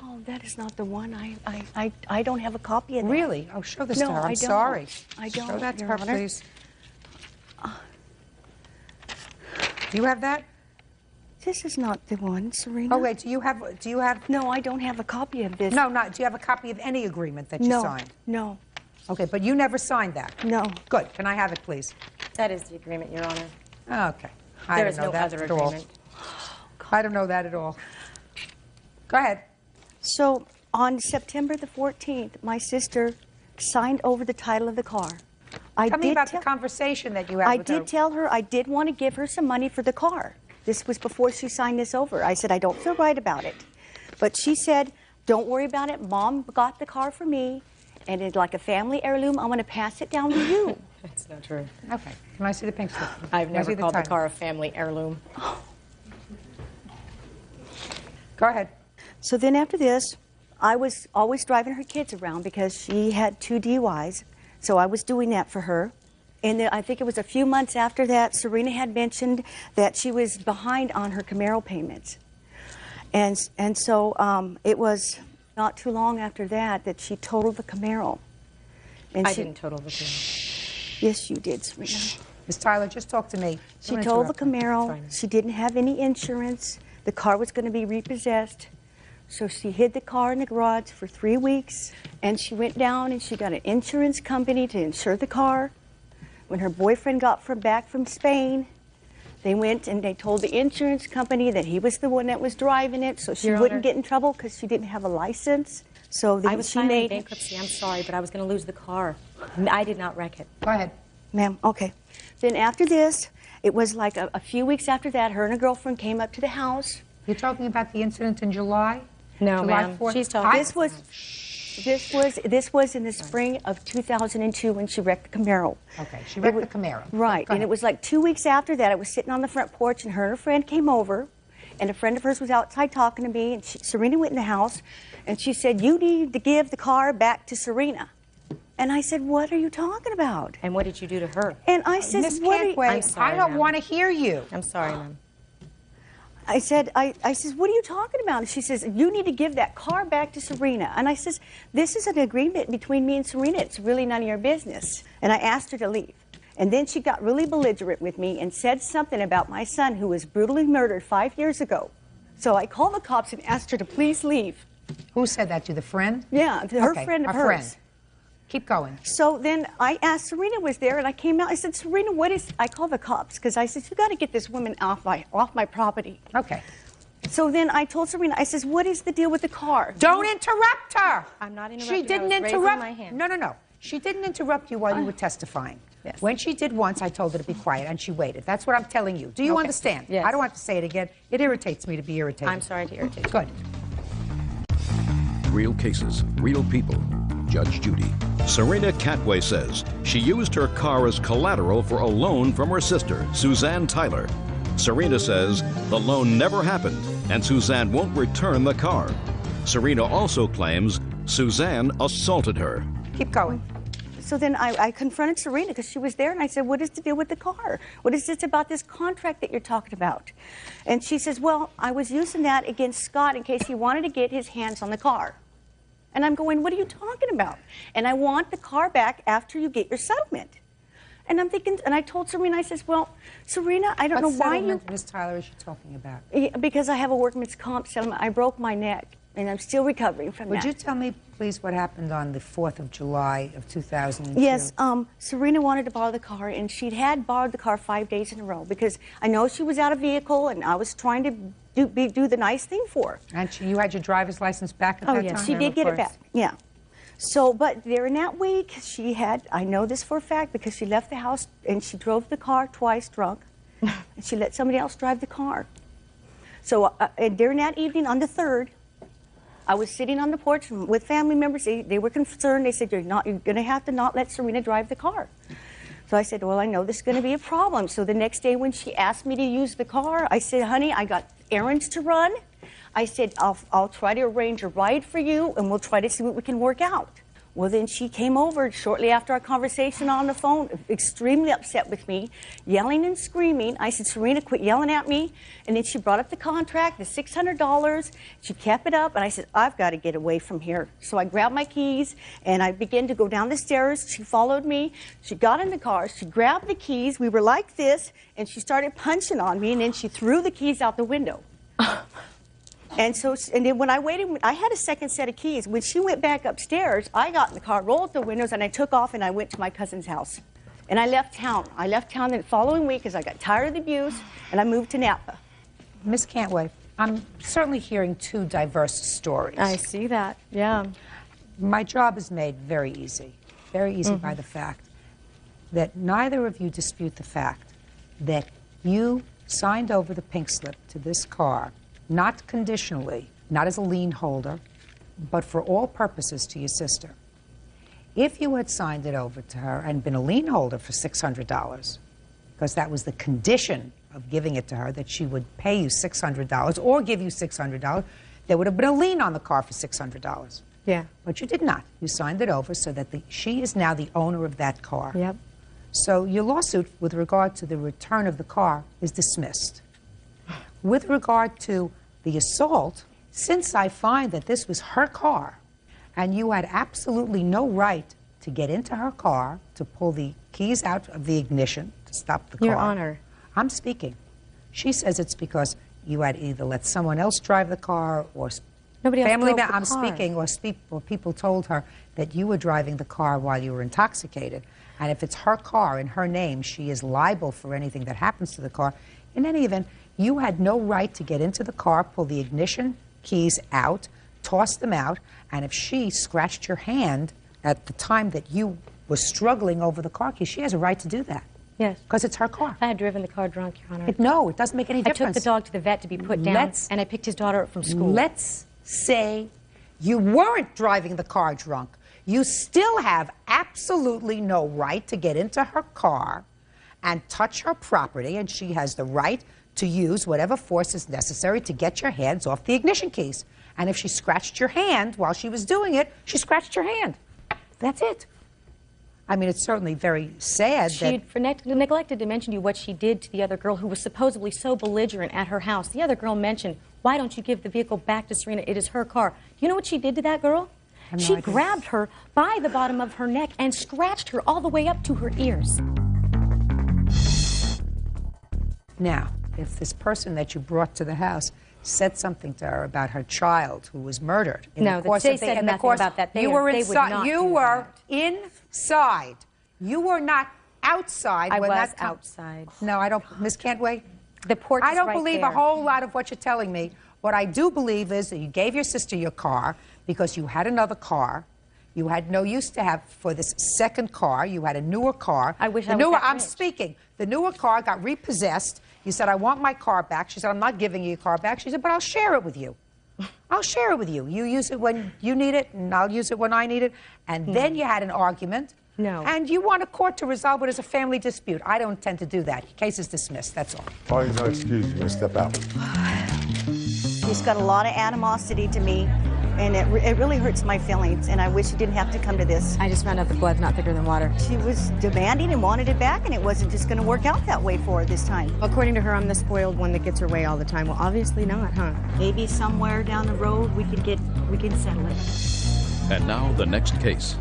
Speaker 20: Oh, that is not the one. I don't have a copy of that.
Speaker 2: Really? Oh, show this
Speaker 20: no,
Speaker 2: to her. I'm
Speaker 20: I don't.
Speaker 2: sorry.
Speaker 20: I don't.
Speaker 2: Show that to
Speaker 20: Your
Speaker 2: her,
Speaker 20: Honor.
Speaker 2: please. Do you have that?
Speaker 20: This is not the one, Serena.
Speaker 2: Oh, wait, do you have...
Speaker 20: No, I don't have a copy of this.
Speaker 2: No, do you have a copy of any agreement that you signed?
Speaker 20: No.
Speaker 2: Okay, but you never signed that?
Speaker 20: No.
Speaker 2: Good. Can I have it, please?
Speaker 5: That is the agreement, Your Honor.
Speaker 2: Okay. I
Speaker 5: There
Speaker 2: don't
Speaker 5: is
Speaker 2: know
Speaker 5: no
Speaker 2: that
Speaker 5: other
Speaker 2: at all.
Speaker 5: agreement.
Speaker 2: I don't know that at all. Go ahead.
Speaker 20: So on September the 14th, my sister signed over the title of the car.
Speaker 2: Tell me about the conversation that you had
Speaker 20: I
Speaker 2: with her.
Speaker 20: did tell her I did want to give her some money for the car. This was before she signed this over. I said, I don't feel right about it. But she said, don't worry about it. Mom got the car for me, and it's like a family heirloom. I'm going to pass it down to you.
Speaker 5: That's not true.
Speaker 2: Okay. Can I see the pink slip?
Speaker 5: I've
Speaker 2: Can I see
Speaker 5: never called the
Speaker 2: title?
Speaker 5: car a family heirloom.
Speaker 2: Go ahead.
Speaker 20: So then after this, I was always driving her kids around because she had 2 DUIs. So I was doing that for her. And then I think it was a few months after that, Serena had mentioned that she was behind on her Camaro payments. And so it was not too long after that she totaled the Camaro. And
Speaker 5: I didn't total the Camaro.
Speaker 20: Yes, you did, Serena.
Speaker 2: Miss Tyler, just talk to me.
Speaker 20: She
Speaker 2: Don't
Speaker 20: totaled the
Speaker 2: interrupt me.
Speaker 20: Camaro. She didn't have any insurance. The car was going to be repossessed. So she hid the car in the garage for 3 weeks. And she went down and she got an insurance company to insure the car. When her boyfriend got back from Spain, they went and they told the insurance company that he was the one that was driving it, so she
Speaker 5: Your
Speaker 20: wouldn't
Speaker 5: Honor.
Speaker 20: get in trouble because she didn't have a license. So then
Speaker 5: I was
Speaker 20: she
Speaker 5: filing
Speaker 20: made
Speaker 5: bankruptcy. I'm sorry, but I was going to lose the car. I did not wreck it.
Speaker 2: Go ahead.
Speaker 20: Ma'am, okay. Then after this, it was like a few weeks after that, her and her girlfriend came up to the house.
Speaker 2: You're talking about the incident in July?
Speaker 5: No,
Speaker 2: July
Speaker 5: ma'am.
Speaker 2: 4th?
Speaker 5: She's talking.
Speaker 20: This was in the spring of 2002 when she wrecked the Camaro.
Speaker 2: Okay, she wrecked the Camaro.
Speaker 20: Right,
Speaker 2: Go
Speaker 20: and
Speaker 2: ahead.
Speaker 20: it was like 2 weeks after that, I was sitting on the front porch, and her and a friend came over, and a friend of hers was outside talking to me, and Serena went in the house, and she said, you need to give the car back to Serena. And I said, what are you talking about?
Speaker 5: And what did you do to her?
Speaker 20: And I said,
Speaker 2: Miss
Speaker 20: what are you...
Speaker 2: Cantway,
Speaker 5: I'm sorry,
Speaker 2: I don't
Speaker 5: ma'am.
Speaker 2: want to hear you.
Speaker 5: I'm sorry, ma'am.
Speaker 20: I said, I says, what are you talking about? And she says, you need to give that car back to Serena. And I says, this is an agreement between me and Serena. It's really none of your business. And I asked her to leave. And then she got really belligerent with me and said something about my son who was brutally murdered 5 years ago. So I called the cops and asked her to please leave.
Speaker 2: Who said that to you, the friend?
Speaker 20: Yeah, her
Speaker 2: Okay,
Speaker 20: friend of
Speaker 2: a
Speaker 20: hers.
Speaker 2: friend. Keep going.
Speaker 20: So then I asked, Serena was there, and I came out. I said, Serena, what is... I called the cops because I said, you got to get this woman off my property.
Speaker 2: Okay.
Speaker 20: So then I told Serena, I says, what is the deal with the car?
Speaker 2: Don't interrupt her.
Speaker 5: I'm not interrupting.
Speaker 2: She didn't
Speaker 5: I was raising
Speaker 2: interrupt.
Speaker 5: my hand.
Speaker 2: No. She didn't interrupt you while you were testifying.
Speaker 5: Yes.
Speaker 2: When she did once, I told her to be quiet, and she waited. That's what I'm telling you. Do you
Speaker 5: Okay.
Speaker 2: understand?
Speaker 5: Yes.
Speaker 2: I don't have to say it again. It irritates me to be irritated.
Speaker 5: I'm sorry to irritate you.
Speaker 2: Good.
Speaker 7: Real cases, real people. Judge Judy. Serena Catway says she used her car as collateral for a loan from her sister, Suzanne Tyler. Serena says the loan never happened and Suzanne won't return the car. Serena also claims Suzanne assaulted her.
Speaker 2: Keep going.
Speaker 20: So then I confronted Serena because she was there, and I said, what is the deal with the car? What is this about this contract that you're talking about? And she says, well, I was using that against Scott in case he wanted to get his hands on the car. And I'm going, what are you talking about? And I want the car back after you get your settlement. And I'm thinking, and I told Serena, I says, well, Serena, I don't know why you...
Speaker 2: What Miss Tyler is she talking about?
Speaker 20: Because I have a workman's comp settlement. I broke my neck, and I'm still recovering from that.
Speaker 2: Would you tell me, please, what happened on the 4th of July of 2002?
Speaker 20: Yes, Serena wanted to borrow the car, and she'd had borrowed the car 5 days in a row because I know she was out of vehicle, and I was trying to do the nice thing for her.
Speaker 2: And you had your driver's license back at that time?
Speaker 20: Oh, yes, she did get it back, yeah. So, but there in that week, she had, I know this for a fact because she left the house and she drove the car twice drunk, and she let somebody else drive the car. So, and during that evening on the 3rd, I was sitting on the porch with family members. They were concerned. They said, you're going to have to not let Serena drive the car. So I said, well, I know this is going to be a problem. So the next day when she asked me to use the car, I said, honey, I got errands to run. I said, I'll try to arrange a ride for you, and we'll try to see what we can work out. Well, then she came over shortly after our conversation on the phone, extremely upset with me, yelling and screaming. I said, Serena, quit yelling at me. And then she brought up the contract, the $600. She kept it up, and I said, I've got to get away from here. So I grabbed my keys, and I began to go down the stairs. She followed me. She got in the car. She grabbed the keys. We were like this, and she started punching on me, and then she threw the keys out the window. And then when I waited, I had a second set of keys. When she went back upstairs, I got in the car, rolled the windows, and I took off, and I went to my cousin's house. And I left town. I left town the following week because I got tired of the abuse, and I moved to Napa.
Speaker 2: Ms. Cantway, I'm certainly hearing two diverse stories.
Speaker 5: I see that, yeah.
Speaker 2: My job is made very easy by the fact that neither of you dispute the fact that you signed over the pink slip to this car, not conditionally, not as a lien holder, but for all purposes to your sister. If you had signed it over to her and been a lien holder for $600, because that was the condition of giving it to her, that she would pay you $600 or give you $600, there would have been a lien on the car for $600.
Speaker 5: Yeah.
Speaker 2: But you did not. You signed it over so that she is now the owner of that car.
Speaker 5: Yep.
Speaker 2: So your lawsuit with regard to the return of the car is dismissed. With regard to the assault, since I find that this was her car and you had absolutely no right to get into her car, to pull the keys out of the ignition, to stop the car.
Speaker 5: Your Honor.
Speaker 2: I'm speaking. She says it's because you had either let someone else drive the car or
Speaker 5: nobody else
Speaker 2: family.
Speaker 5: drove the
Speaker 2: I'm
Speaker 5: car.
Speaker 2: speaking, or people told her that you were driving the car while you were intoxicated. And if it's her car in her name, she is liable for anything that happens to the car. In any event, you had no right to get into the car, pull the ignition keys out, toss them out, and if she scratched your hand at the time that you were struggling over the car keys, she has a right to do that.
Speaker 5: Yes.
Speaker 2: Because it's her car.
Speaker 5: I had driven the car drunk, Your Honor.
Speaker 2: No, it doesn't make any difference.
Speaker 5: I took the dog to the vet to be put down, and I picked his daughter up from school.
Speaker 2: Let's say you weren't driving the car drunk. You still have absolutely no right to get into her car and touch her property, and she has the right to use whatever force is necessary to get your hands off the ignition keys. And if she scratched your hand while she was doing it, she scratched your hand. That's it. I mean, it's certainly very sad
Speaker 5: She
Speaker 2: that...
Speaker 5: neglected to mention to you what she did to the other girl who was supposedly so belligerent at her house. The other girl mentioned, why don't you give the vehicle back to Serena? It is her car. You know what she did to that girl? She grabbed her by the bottom of her neck and scratched her all the way up to her ears.
Speaker 2: Now, if this person that you brought to the house said something to her about her child who was murdered in
Speaker 5: No,
Speaker 2: the course
Speaker 5: they
Speaker 2: of the,
Speaker 5: said
Speaker 2: in the
Speaker 5: nothing
Speaker 2: course,
Speaker 5: about that.
Speaker 2: you were
Speaker 5: They would
Speaker 2: inside.
Speaker 5: not
Speaker 2: You
Speaker 5: do
Speaker 2: were inside. You were not outside.
Speaker 5: I
Speaker 2: when
Speaker 5: was
Speaker 2: that
Speaker 5: outside.
Speaker 2: No, I don't, Ms. Cantway.
Speaker 5: The porch
Speaker 2: I
Speaker 5: is
Speaker 2: don't
Speaker 5: right
Speaker 2: believe
Speaker 5: there.
Speaker 2: a whole lot of what you're telling me. What I do believe is that you gave your sister your car because you had another car. You had no use to have for this second car. You had a newer car.
Speaker 5: I wish
Speaker 2: the
Speaker 5: I was
Speaker 2: newer,
Speaker 5: that
Speaker 2: I'm
Speaker 5: rich.
Speaker 2: speaking. The newer car got repossessed. You said, I want my car back. She said, I'm not giving you your car back. She said, but I'll share it with you. I'll share it with you. You use it when you need it, and I'll use it when I need it. And then you had an argument.
Speaker 5: No.
Speaker 2: And you want a court to resolve it as a family dispute. I don't intend to do that. Case is dismissed. That's all.
Speaker 1: Oh, no excuse. You're going to step out.
Speaker 20: He's got a lot of animosity to me, and it really hurts my feelings, and I wish it didn't have to come to this.
Speaker 5: I just found out the blood's not thicker than water.
Speaker 20: She was demanding and wanted it back, and it wasn't just going to work out that way for her this time.
Speaker 5: According to her, I'm the spoiled one that gets her way all the time. Well, obviously not, huh?
Speaker 20: Maybe somewhere down the road we can settle it.
Speaker 7: And now the next case.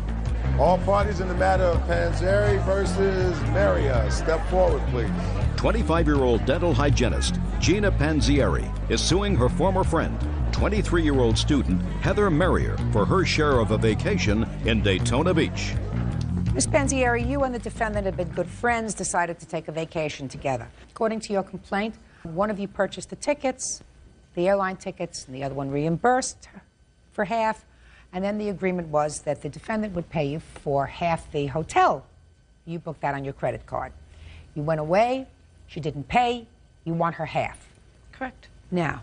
Speaker 9: All parties in the matter of Panzeri versus Maria, step forward, please.
Speaker 7: 25-year-old dental hygienist Gina Panzieri is suing her former friend, 23-year-old student Heather Merrier, for her share of a vacation in Daytona Beach.
Speaker 2: Ms. Panzieri, you and the defendant have been good friends, decided to take a vacation together. According to your complaint, one of you purchased the tickets, the airline tickets, and the other one reimbursed for half. And then the agreement was that the defendant would pay you for half the hotel. You booked that on your credit card. You went away, she didn't pay, you want her half.
Speaker 3: Correct.
Speaker 2: Now,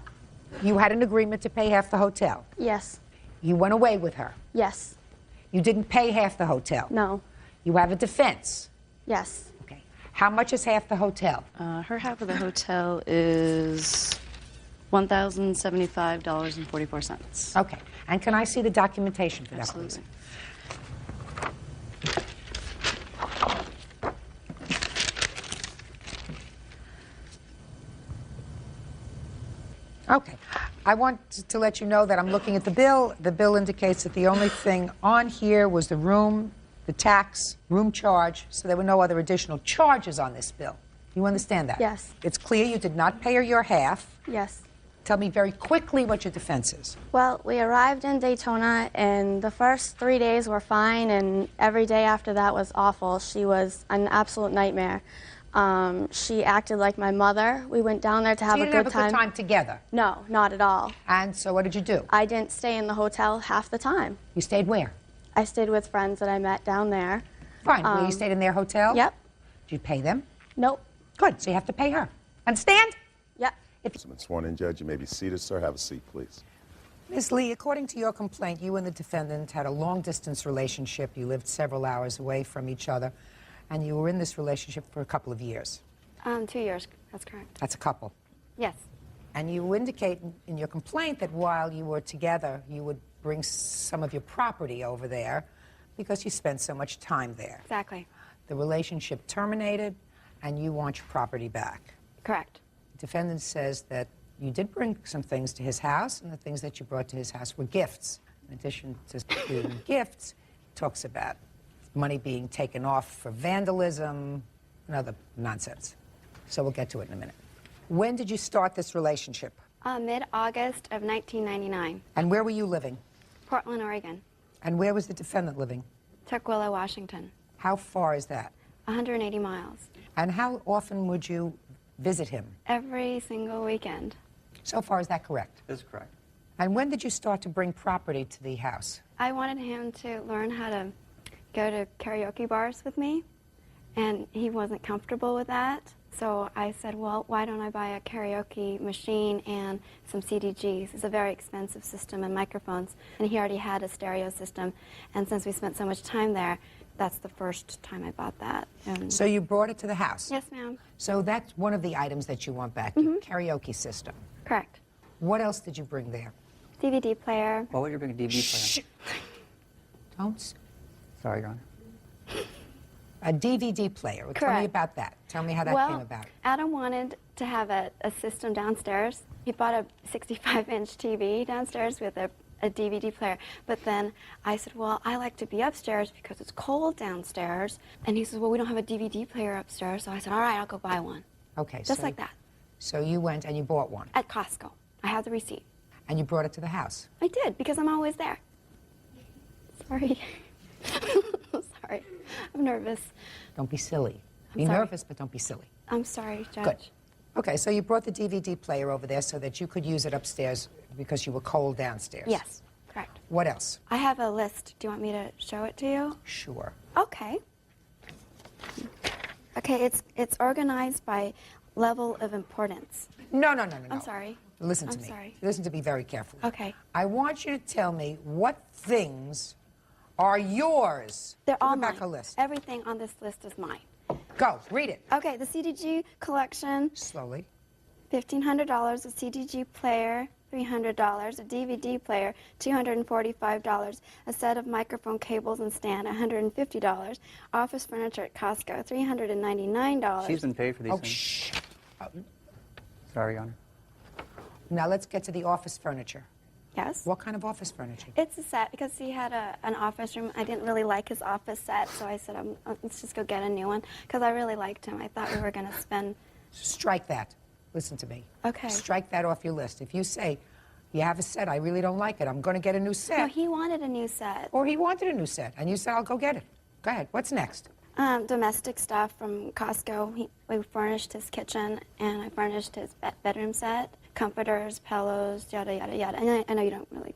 Speaker 2: you had an agreement to pay half the hotel.
Speaker 3: Yes.
Speaker 2: You went away with her.
Speaker 21: Yes.
Speaker 2: You didn't pay half the hotel.
Speaker 21: No.
Speaker 2: You have a defense.
Speaker 21: Yes.
Speaker 2: Okay. How much is half the hotel?
Speaker 22: Her half of the hotel is $1,075.44.
Speaker 2: Okay. And can I see the documentation for that, please? Okay. I want to let you know that I'm looking at the bill. The bill indicates that the only thing on here was the room, the tax, room charge, so there were no other additional charges on this bill. You understand that?
Speaker 21: Yes.
Speaker 2: It's clear you did not pay her your half.
Speaker 21: Yes.
Speaker 2: Tell me very quickly what your defense is.
Speaker 21: Well, we arrived in Daytona, and the first 3 days were fine, and every day after that was awful. She was an absolute nightmare. She acted like my mother. We went down there to have
Speaker 2: So you
Speaker 21: a
Speaker 2: didn't
Speaker 21: good
Speaker 2: have a
Speaker 21: time.
Speaker 2: good time together?
Speaker 21: No, not at all.
Speaker 2: And so what did you do?
Speaker 21: I didn't stay in the hotel half the time.
Speaker 2: You stayed where?
Speaker 21: I stayed with friends that I met down there.
Speaker 2: Fine. Well, you stayed in their hotel?
Speaker 21: Yep.
Speaker 2: Did you pay them?
Speaker 21: Nope.
Speaker 2: Good. So you have to pay her. Understand?
Speaker 21: Yep.
Speaker 1: Mr. Sworn in judge, you may be seated, sir. Have a seat, please.
Speaker 2: Ms. Lee, according to your complaint, you and the defendant had a long-distance relationship. You lived several hours away from each other, and you were in this relationship for a couple of years.
Speaker 21: 2 years. That's correct.
Speaker 2: That's a couple.
Speaker 21: Yes.
Speaker 2: And you indicate in your complaint that while you were together, you would bring some of your property over there because you spent so much time there.
Speaker 21: Exactly.
Speaker 2: The relationship terminated, and you want your property back.
Speaker 21: Correct.
Speaker 2: The defendant says that you did bring some things to his house, and the things that you brought to his house were gifts. In addition to being gifts, it talks about money being taken off for vandalism and other nonsense. So we'll get to it in a minute. When did you start this relationship?
Speaker 21: Mid-August of 1999.
Speaker 2: And where were you living?
Speaker 21: Portland, Oregon.
Speaker 2: And where was the defendant living?
Speaker 21: Tukwila, Washington.
Speaker 2: How far is that?
Speaker 21: 180 miles.
Speaker 2: And how often would you visit him?
Speaker 21: Every single weekend.
Speaker 2: So far, is that correct?
Speaker 12: That's correct.
Speaker 2: And when did you start to bring property to the house?
Speaker 21: I wanted him to learn how to go to karaoke bars with me, and he wasn't comfortable with that. So I said, well, why don't I buy a karaoke machine and some CDGs? It's a very expensive system and microphones. And he already had a stereo system. And since we spent so much time there, that's the first time I bought that.
Speaker 2: So you brought it to the house?
Speaker 21: Yes, ma'am.
Speaker 2: So that's one of the items that you want back, your karaoke system.
Speaker 21: Correct.
Speaker 2: What else did you bring there?
Speaker 21: DVD player.
Speaker 12: Why would you bring a DVD player?
Speaker 2: Don't.
Speaker 12: Sorry, Your Honor.
Speaker 2: A DVD player. Well, tell me
Speaker 21: Correct.
Speaker 2: about that. Tell me how that came about.
Speaker 21: Adam wanted to have a system downstairs. He bought a 65-inch TV downstairs with a DVD player. But then I said, well, I like to be upstairs because it's cold downstairs. And he says, well, we don't have a DVD player upstairs. So I said, all right, I'll go buy one.
Speaker 2: Okay.
Speaker 21: Just
Speaker 2: so,
Speaker 21: like that.
Speaker 2: So you went and you bought one.
Speaker 21: At Costco. I have the receipt.
Speaker 2: And you brought it to the house.
Speaker 21: I did, because I'm always there. Sorry. Sorry. I'm nervous.
Speaker 2: Don't be silly. Be
Speaker 21: sorry.
Speaker 2: nervous, but don't be silly.
Speaker 21: I'm sorry, Judge.
Speaker 2: Good. Okay, so you brought the DVD player over there so that you could use it upstairs because you were cold downstairs.
Speaker 21: Yes, correct.
Speaker 2: What else?
Speaker 21: I have a list. Do you want me to show it to you?
Speaker 2: Sure.
Speaker 21: Okay. Okay, it's organized by level of importance.
Speaker 2: No.
Speaker 21: I'm sorry.
Speaker 2: Listen to
Speaker 21: I'm
Speaker 2: me.
Speaker 21: sorry.
Speaker 2: Listen to me very carefully.
Speaker 21: Okay.
Speaker 2: I want you to tell me what things are yours.
Speaker 21: They're all
Speaker 2: Give me
Speaker 21: mine.
Speaker 2: back a list.
Speaker 21: Everything on this list is mine.
Speaker 2: Go, read it.
Speaker 21: Okay, the CDG collection.
Speaker 2: Slowly.
Speaker 21: $1,500, a CDG player, $300, a DVD player, $245, a set of microphone cables and stand, $150, office furniture at Costco, $399.
Speaker 12: She's been paid for these
Speaker 2: Oh,
Speaker 12: things.
Speaker 2: shh.
Speaker 12: Sorry, Your Honor.
Speaker 2: Now let's get to the office furniture.
Speaker 21: Yes?
Speaker 2: What kind of office furniture?
Speaker 21: It's a set because he had an office room. I didn't really like his office set, so I said, let's just go get a new one because I really liked him. I thought we were going to spend...
Speaker 2: Strike that. Listen to me.
Speaker 21: Okay.
Speaker 2: Strike that off your list. If you say, you have a set, I really don't like it, I'm going to get a new set.
Speaker 21: No, he wanted a new set.
Speaker 2: Or he wanted a new set, and you said, I'll go get it. Go ahead. What's next?
Speaker 21: Domestic stuff from Costco. We furnished his kitchen, and I furnished his bedroom set, comforters, pillows, yada, yada, yada. And I know you don't really...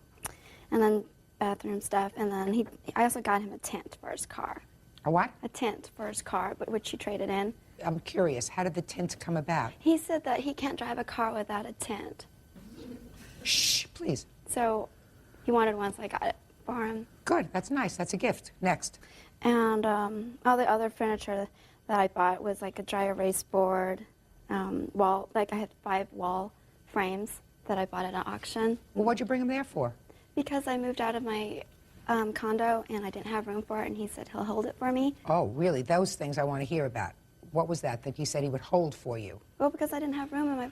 Speaker 21: And then bathroom stuff, and then I also got him a tent for his car.
Speaker 2: A what?
Speaker 21: A tent for his car, which he traded in.
Speaker 2: I'm curious, how did the tent come about?
Speaker 21: He said that he can't drive a car without a tent.
Speaker 2: Shh, please.
Speaker 21: So he wanted one, so I got it for him.
Speaker 2: Good, that's nice. That's a gift. Next.
Speaker 21: And all the other furniture that I bought was like a dry erase board, wall. Like I had 5 wall frames that I bought at an auction.
Speaker 2: Well, what'd you bring them there for?
Speaker 21: Because I moved out of my condo and I didn't have room for it, and he said he'll hold it for me.
Speaker 2: Oh, really? Those things I want to hear about. What was that he said he would hold for you?
Speaker 21: Well, because I didn't have room in my...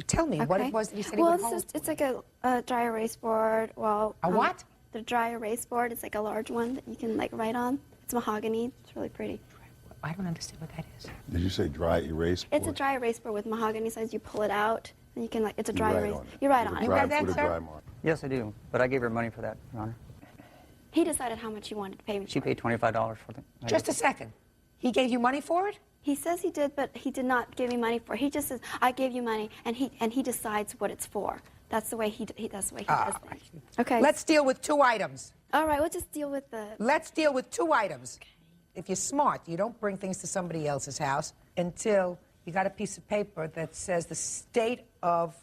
Speaker 2: Tell me what it was that he said he
Speaker 21: well,
Speaker 2: would hold.
Speaker 21: It's like a dry erase board. Well,
Speaker 2: A what?
Speaker 21: The dry erase board is like a large one that you can like write on. It's mahogany. It's really pretty.
Speaker 2: I don't understand what that is.
Speaker 1: Did you say dry erase board?
Speaker 21: It's a dry erase board with mahogany sides. You pull it out, and you can like, it's a dry erase.
Speaker 1: On it.
Speaker 21: You write on it.
Speaker 2: You have that, sir?
Speaker 12: Yes, I do. But I gave her money for that, Your Honor.
Speaker 21: He decided how much he wanted to pay me.
Speaker 12: She paid $25 for it.
Speaker 2: Just a second. He gave you money for it?
Speaker 21: He says he did, but he did not give me money for it. He just says, I gave you money, and he decides what it's for. That's the way he does things. Okay.
Speaker 2: Let's deal with 2 items.
Speaker 21: All right, we'll just deal with the...
Speaker 2: Let's deal with 2 items. Okay. If you're smart, you don't bring things to somebody else's house until you got a piece of paper that says the state of,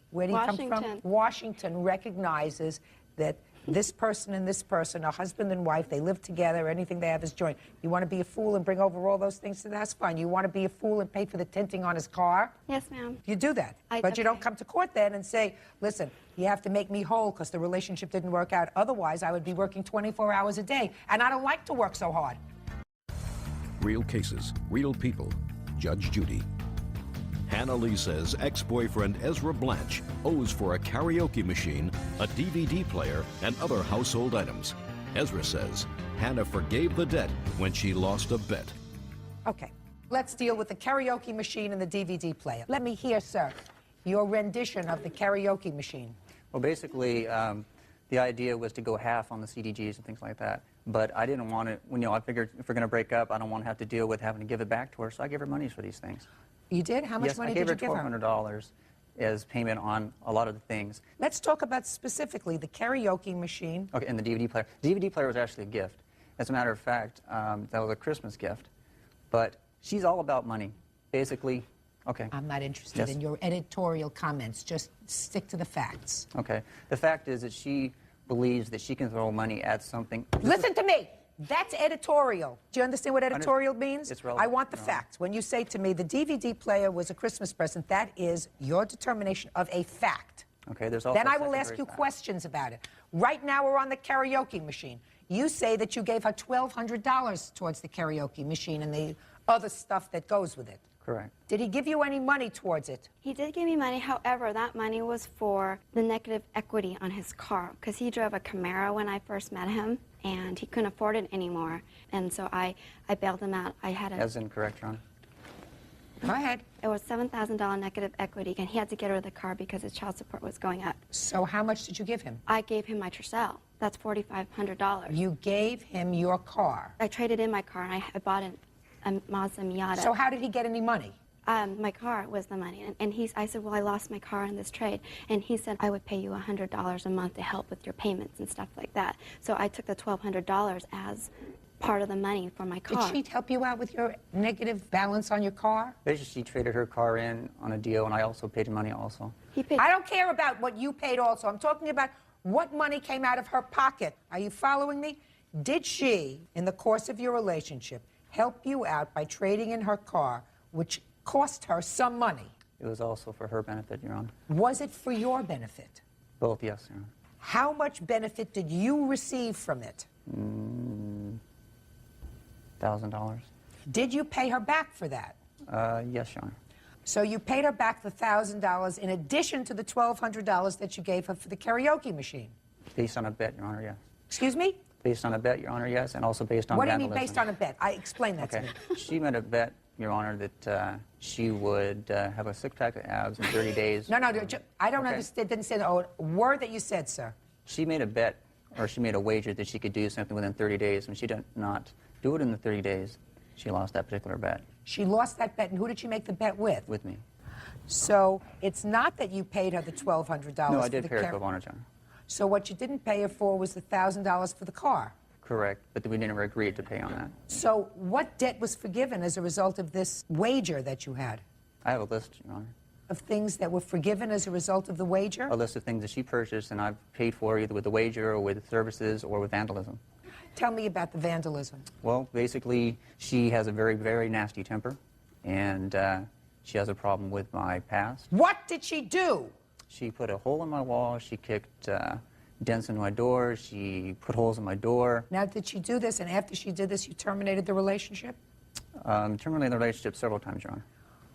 Speaker 2: where do you come from? Washington recognizes that this person and this person are husband and wife, they live together, anything they have is joint. You want to be a fool and bring over all those things to the house? Fine. You want to be a fool and pay for the tinting on his car?
Speaker 21: Yes, ma'am.
Speaker 2: You do that. But you don't come to court then and say, listen, you have to make me whole because the relationship didn't work out. Otherwise, I would be working 24 hours a day, and I don't like to work so hard.
Speaker 7: Real cases, real people. Judge Judy. Hannah Lee says ex-boyfriend Ezra Blanche owes for a karaoke machine, a DVD player, and other household items. Ezra says Hannah forgave the debt when she lost a bet.
Speaker 2: Okay, let's deal with the karaoke machine and the DVD player. Let me hear, sir, your rendition of the karaoke machine.
Speaker 12: Well, basically, the idea was to go half on the CDGs and things like that. But I didn't want it, I figured if we're going to break up, I don't want to have to deal with having to give it back to her, so I gave her money for these things.
Speaker 2: You did? How much money did you give her?
Speaker 12: Yes, I gave her $1,200 as payment on a lot of the things.
Speaker 2: Let's talk about specifically the karaoke machine.
Speaker 12: Okay, and the DVD player. The DVD player was actually a gift. As a matter of fact, that was a Christmas gift. But she's all about money. Basically, okay.
Speaker 2: I'm not interested in your editorial comments. Just stick to the facts.
Speaker 12: Okay. The fact is that she believes that she can throw money at something.
Speaker 2: Listen to me. That's editorial. Do you understand what editorial means?
Speaker 12: It's relevant.
Speaker 2: I want the facts. When you say to me the DVD player was a Christmas present, that is your determination of a fact.
Speaker 12: Okay, there's also
Speaker 2: then I will ask you questions about it. Right now we're on the karaoke machine. You say that you gave her $1,200 towards the karaoke machine and the other stuff that goes with it.
Speaker 12: Correct.
Speaker 2: Did he give you any money towards it?
Speaker 21: He did give me money. However, that money was for the negative equity on his car because he drove a Camaro when I first met him, and he couldn't afford it anymore. And so I bailed him out. I had a...
Speaker 12: That's incorrect, Ron.
Speaker 2: Go ahead.
Speaker 21: It was $7,000 negative equity, and he had to get rid of the car because his child support was going up.
Speaker 2: So how much did you give him?
Speaker 21: I gave him my Tercel. That's $4,500.
Speaker 2: You gave him your car?
Speaker 21: I traded in my car, and I bought a Mazda Miata.
Speaker 2: So how did he get any money?
Speaker 21: My car was the money, and I said, well, I lost my car in this trade, and he said, I would pay you $100 a month to help with your payments and stuff like that. So I took the $1,200 as part of the money for my car.
Speaker 2: Did she help you out with your negative balance on your car?
Speaker 12: Basically, she traded her car in on a deal, and I also paid money also.
Speaker 2: I don't care about what you paid also. I'm talking about what money came out of her pocket. Are you following me? Did she, in the course of your relationship, help you out by trading in her car, which cost her some money?
Speaker 12: It was also for her benefit, Your Honor.
Speaker 2: Was it for your benefit?
Speaker 12: Both, yes, Your Honor.
Speaker 2: How much benefit did you receive from it?
Speaker 12: $1,000.
Speaker 2: Did you pay her back for that?
Speaker 12: Yes, Your Honor.
Speaker 2: So you paid her back the $1,000 in addition to the $1,200 that you gave her for the karaoke machine?
Speaker 12: Based on a bet, Your Honor, yes.
Speaker 2: Excuse me?
Speaker 12: Based on a bet, Your Honor, yes, and also based on vandalism.
Speaker 2: What do you mean based on a bet? Explain that to me.
Speaker 12: She made a bet, Your Honor, that she would have a six-pack of abs in 30 days.
Speaker 2: No, I don't understand. Didn't say a word that you said, sir.
Speaker 12: She made a bet, or she made a wager that she could do something within 30 days. When she did not do it in the 30 days, she lost that particular bet.
Speaker 2: She lost that bet, and who did she make the bet with?
Speaker 12: With me.
Speaker 2: So it's not that you paid her the $1,200.
Speaker 12: No, I did pay her $1,200, Your Honor.
Speaker 2: So what you didn't pay her for was the $1,000 for the car?
Speaker 12: Correct, but we never agreed to pay on that.
Speaker 2: So what debt was forgiven as a result of this wager that you had?
Speaker 12: I have a list, Your Honor.
Speaker 2: of things that were forgiven as a result of the wager?
Speaker 12: A list of things that she purchased and I've paid for either with the wager or with services or with vandalism.
Speaker 2: Tell me about the vandalism.
Speaker 12: Well, basically, she has a very, very nasty temper, and she has a problem with my past.
Speaker 2: What did she do?
Speaker 12: She put a hole in my wall. She kicked dents in my door. She put holes in my door.
Speaker 2: Now, did she do this, and after she did this, you terminated the relationship?
Speaker 12: Terminated the relationship several times, Your Honor.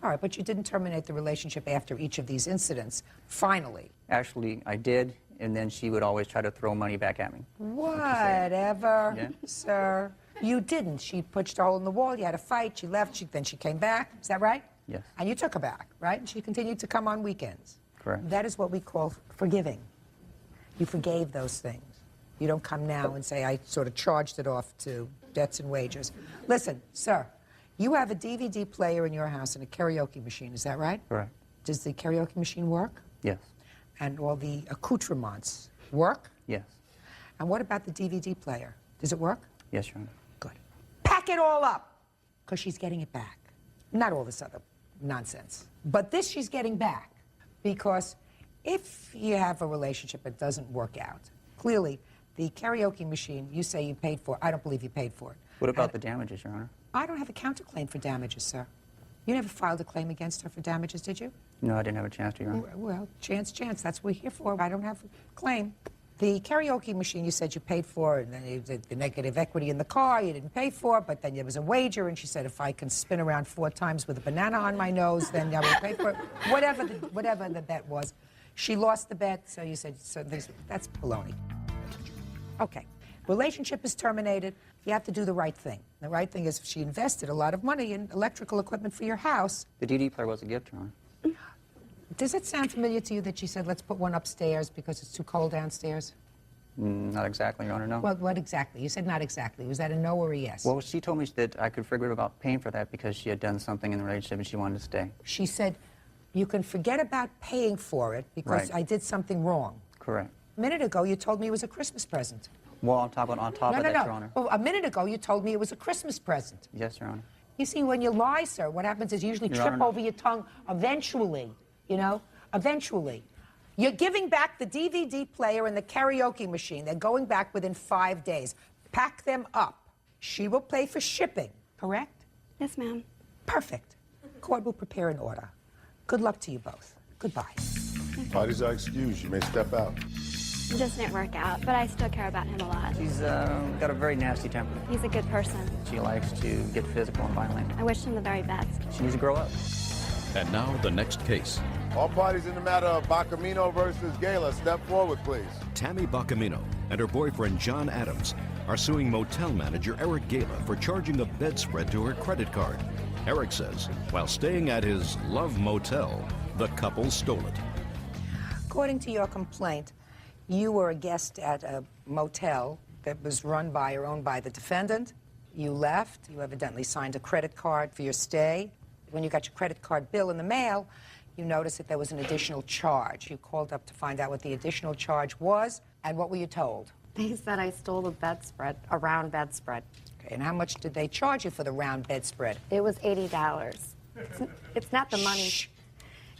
Speaker 2: All right, but you didn't terminate the relationship after each of these incidents, finally.
Speaker 12: Actually, I did, and then she would always try to throw money back at me.
Speaker 2: Whatever,
Speaker 12: Yeah.
Speaker 2: sir. You didn't. She punched a hole in the wall, you had a fight, she left, then she came back. Is that right?
Speaker 12: Yes.
Speaker 2: And you took her back, right? And she continued to come on weekends.
Speaker 12: Correct.
Speaker 2: That is what we call forgiving. You forgave those things. You don't come now and say, I sort of charged it off to debts and wagers. Listen, sir, you have a DVD player in your house and a karaoke machine, is that right?
Speaker 12: Correct.
Speaker 2: Does the karaoke machine work?
Speaker 12: Yes.
Speaker 2: And all the accoutrements work?
Speaker 12: Yes.
Speaker 2: And what about the DVD player? Does it work?
Speaker 12: Yes, Your Honor.
Speaker 2: Good. Pack it all up, because she's getting it back. Not all this other nonsense. But this she's getting back, because if you have a relationship that doesn't work out, clearly the karaoke machine you say you paid for, I don't believe you paid for it.
Speaker 12: What about the damages, Your Honor?
Speaker 2: I don't have a counterclaim for damages, sir. You never filed a claim against her for damages, did you?
Speaker 12: No, I didn't have a chance to, Your Honor.
Speaker 2: Well, chance, that's what we're here for. I don't have a claim. The karaoke machine you said you paid for, and then the negative equity in the car you didn't pay for, but then there was a wager, and she said, if I can spin around 4 times with a banana on my nose, then I will pay for it. Whatever the bet was. She lost the bet, so you said, that's baloney. Okay. Relationship is terminated. You have to do the right thing. The right thing is if she invested a lot of money in electrical equipment for your house.
Speaker 12: The DVD player was a gift, Your Honor.
Speaker 2: Does it sound familiar to you that she said, let's put one upstairs because it's too cold downstairs?
Speaker 12: Not exactly, Your Honor, no.
Speaker 2: Well, what exactly? You said not exactly. Was that a no or a yes?
Speaker 12: Well, she told me that I could forget about paying for that because she had done something in the relationship and she wanted to stay.
Speaker 2: She said, you can forget about paying for it because
Speaker 12: Right.
Speaker 2: I did something wrong.
Speaker 12: Correct.
Speaker 2: A minute ago, you told me it was a Christmas present.
Speaker 12: Well, on top of that, Your Honor.
Speaker 2: Well, a minute ago, you told me it was a Christmas present.
Speaker 12: Yes, Your Honor.
Speaker 2: You see, when you lie, sir, what happens is you usually
Speaker 12: Your
Speaker 2: trip
Speaker 12: Honor.
Speaker 2: over your tongue eventually, you know? Eventually. You're giving back the DVD player and the karaoke machine. They're going back within 5 days. Pack them up. She will pay for shipping, correct?
Speaker 21: Yes, ma'am.
Speaker 2: Perfect. Court will prepare an order. Good luck to you both. Goodbye.
Speaker 1: Parties are excused. You may step out.
Speaker 21: It just didn't work out, but I still care about him a lot.
Speaker 12: She's got a very nasty temper.
Speaker 21: He's a good person.
Speaker 12: She likes to get physical and violent.
Speaker 21: I wish him the very best.
Speaker 12: She needs to grow up.
Speaker 7: And now the next case.
Speaker 9: All parties in the matter of Bacamino versus Gala, step forward, please.
Speaker 7: Tammy Bacamino and her boyfriend John Adams are suing motel manager Eric Gala for charging a bedspread to her credit card. Eric says while staying at his Love Motel, the couple stole it.
Speaker 2: According to your complaint, you were a guest at a motel that was run by or owned by the defendant. You left. You evidently signed a credit card for your stay. When you got your credit card bill in the mail, you noticed that there was an additional charge. You called up to find out what the additional charge was, and what were you told?
Speaker 4: They said I stole the bedspread, a round bedspread.
Speaker 2: Okay, and how much did they charge you for the round bedspread?
Speaker 4: It was $80. It's not the money.
Speaker 2: Shh.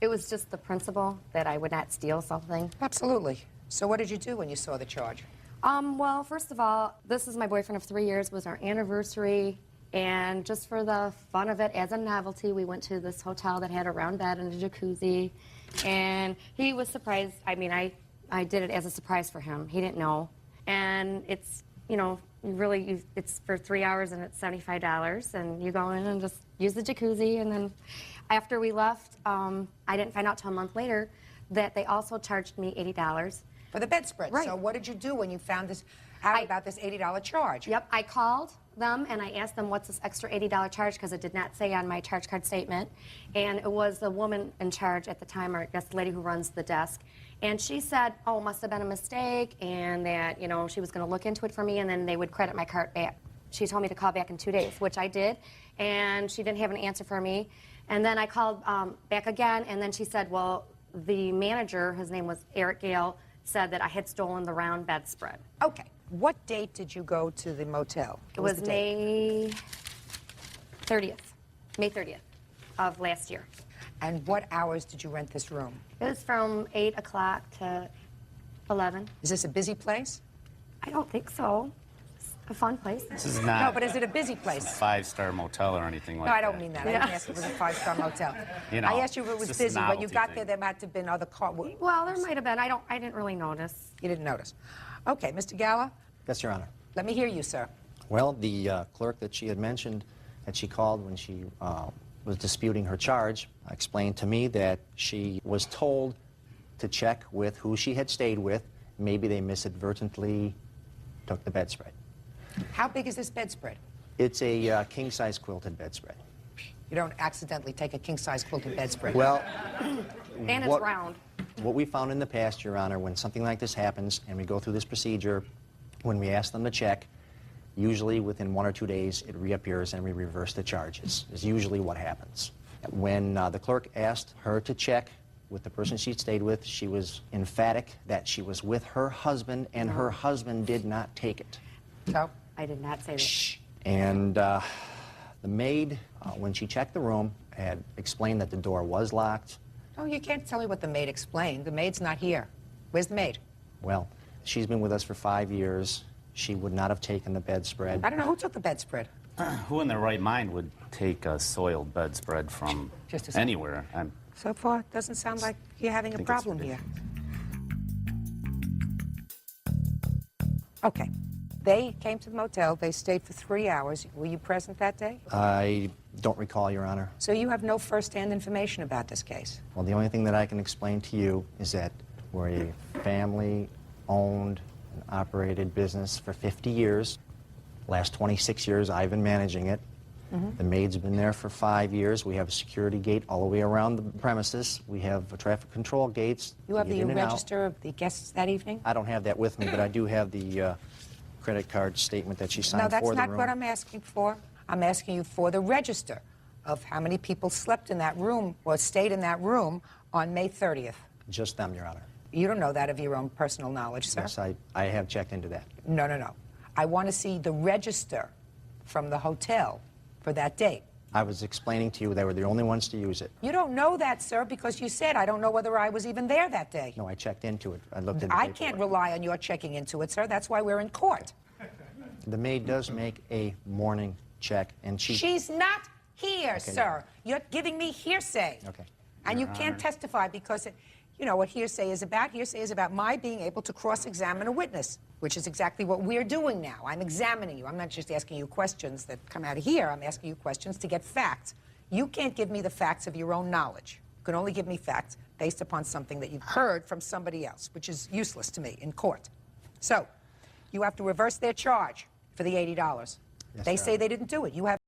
Speaker 4: It was just the principle that I would not steal something.
Speaker 2: Absolutely. So what did you do when you saw the charge?
Speaker 4: Well, first of all, this is my boyfriend of 3 years, was our anniversary, and just for the fun of it, as a novelty, we went to this hotel that had a round bed and a jacuzzi, and he was surprised. I mean, I did it as a surprise for him. He didn't know. And it's, you know, it's for 3 hours and it's $75, and you go in and just use the jacuzzi, and then after we left, I didn't find out till a month later that they also charged me $80.
Speaker 2: For the bedspread.
Speaker 4: Right.
Speaker 2: So what did you do when you found this out about this $80 charge?
Speaker 4: Yep, I called them and I asked them what's this extra $80 charge, because it did not say on my charge card statement. And it was the woman in charge at the time, or I guess the lady who runs the desk. And she said, oh, it must have been a mistake, and that, you know, she was going to look into it for me, and then they would credit my card back. She told me to call back in 2 days, which I did, and she didn't have an answer for me. And then I called back again, and then she said, well, the manager, his name was Eric Gale, said that I had stolen the round bedspread.
Speaker 2: Okay. What date did you go to the motel?
Speaker 4: It was May 30th of last year.
Speaker 2: And what hours did you rent this room?
Speaker 4: It was from 8 o'clock to 11.
Speaker 2: Is this a busy place?
Speaker 4: I don't think so. It's a fun place.
Speaker 6: This is not.
Speaker 2: No, but is it a busy place?
Speaker 6: A five-star motel or anything like
Speaker 2: No,
Speaker 6: that.
Speaker 2: I don't mean that. I didn't ask if it was a five-star motel.
Speaker 6: You know,
Speaker 2: I asked you if it was
Speaker 6: it's just a
Speaker 2: busy. When you
Speaker 6: novelty
Speaker 2: got
Speaker 6: thing.
Speaker 2: there, there might have been other cars.
Speaker 4: Well, there might have been. I didn't really notice.
Speaker 2: You didn't notice. Okay, Mr. Gala,
Speaker 8: Yes, Your Honor.
Speaker 2: let me hear you, sir.
Speaker 8: Well, the clerk that she had mentioned that she called when she was disputing her charge explained to me that she was told to check with who she had stayed with. Maybe they misadvertently took the bedspread.
Speaker 2: How big is this bedspread?
Speaker 8: It's a king-size quilted bedspread.
Speaker 2: You don't accidentally take a king-size quilted bedspread.
Speaker 8: Well,
Speaker 4: And it's
Speaker 8: what-
Speaker 4: round.
Speaker 8: What we found in the past, Your Honor, when something like this happens and we go through this procedure, when we ask them to check, usually within 1 or 2 days it reappears and we reverse the charges, is usually what happens. When the clerk asked her to check with the person she stayed with, she was emphatic that she was with her husband and her husband did not take it.
Speaker 2: So?
Speaker 4: I did not say that.
Speaker 8: And the maid, when she checked the room, had explained that the door was locked.
Speaker 2: Oh, you can't tell me what the maid explained. The maid's not here. Where's the maid?
Speaker 8: Well, she's been with us for 5 years. She would not have taken the bedspread.
Speaker 2: I don't know who took the bedspread.
Speaker 6: Who in their right mind would take a soiled bedspread from
Speaker 2: Just a second.
Speaker 6: anywhere?
Speaker 2: So far, it doesn't sound like you're having a
Speaker 6: think it's
Speaker 2: problem here. Okay. They came to the motel. They stayed for 3 hours. Were you present that day?
Speaker 8: I don't recall, Your Honor.
Speaker 2: So you have no first-hand information about this case?
Speaker 8: Well, the only thing that I can explain to you is that we're a family-owned and operated business for 50 years. Last 26 years, I've been managing it. The maid's been there for 5 years. We have a security gate all the way around the premises. We have traffic control gates.
Speaker 2: You have
Speaker 8: to get
Speaker 2: the
Speaker 8: in and out.
Speaker 2: register of the guests that evening?
Speaker 8: I don't have that with me, but I do have the credit card statement that she signed
Speaker 2: No, that's
Speaker 8: for the
Speaker 2: not
Speaker 8: room.
Speaker 2: what I'm asking for. I'm asking you for the register of how many people slept in that room or stayed in that room on May 30th.
Speaker 8: Just them, Your Honor.
Speaker 2: You don't know that of your own personal knowledge, sir?
Speaker 8: Yes, I have checked into that.
Speaker 2: No, no, no. I want to see the register from the hotel for that date.
Speaker 8: I was explaining to you they were the only ones to use it.
Speaker 2: You don't know that, sir, because you said, I don't know whether I was even there that day.
Speaker 8: No, I checked into it. I looked at the
Speaker 2: I
Speaker 8: paperwork.
Speaker 2: can't rely on your checking into it, sir. That's why we're in court.
Speaker 8: The maid does make a morning check, and
Speaker 2: She's not here,
Speaker 8: Okay.
Speaker 2: sir. You're giving me hearsay.
Speaker 8: Okay.
Speaker 2: And you
Speaker 8: Your
Speaker 2: can't
Speaker 8: Honor.
Speaker 2: testify because, you know what hearsay is about? Hearsay is about my being able to cross-examine a witness, which is exactly what we're doing now. I'm examining you. I'm not just asking you questions that come out of here. I'm asking you questions to get facts. You can't give me the facts of your own knowledge. You can only give me facts based upon something that you've heard from somebody else, which is useless to me in court. So, you have to reverse their charge for the $80.
Speaker 8: Yes,
Speaker 2: They
Speaker 8: Your
Speaker 2: say
Speaker 8: Honor.
Speaker 2: they didn't do it. You have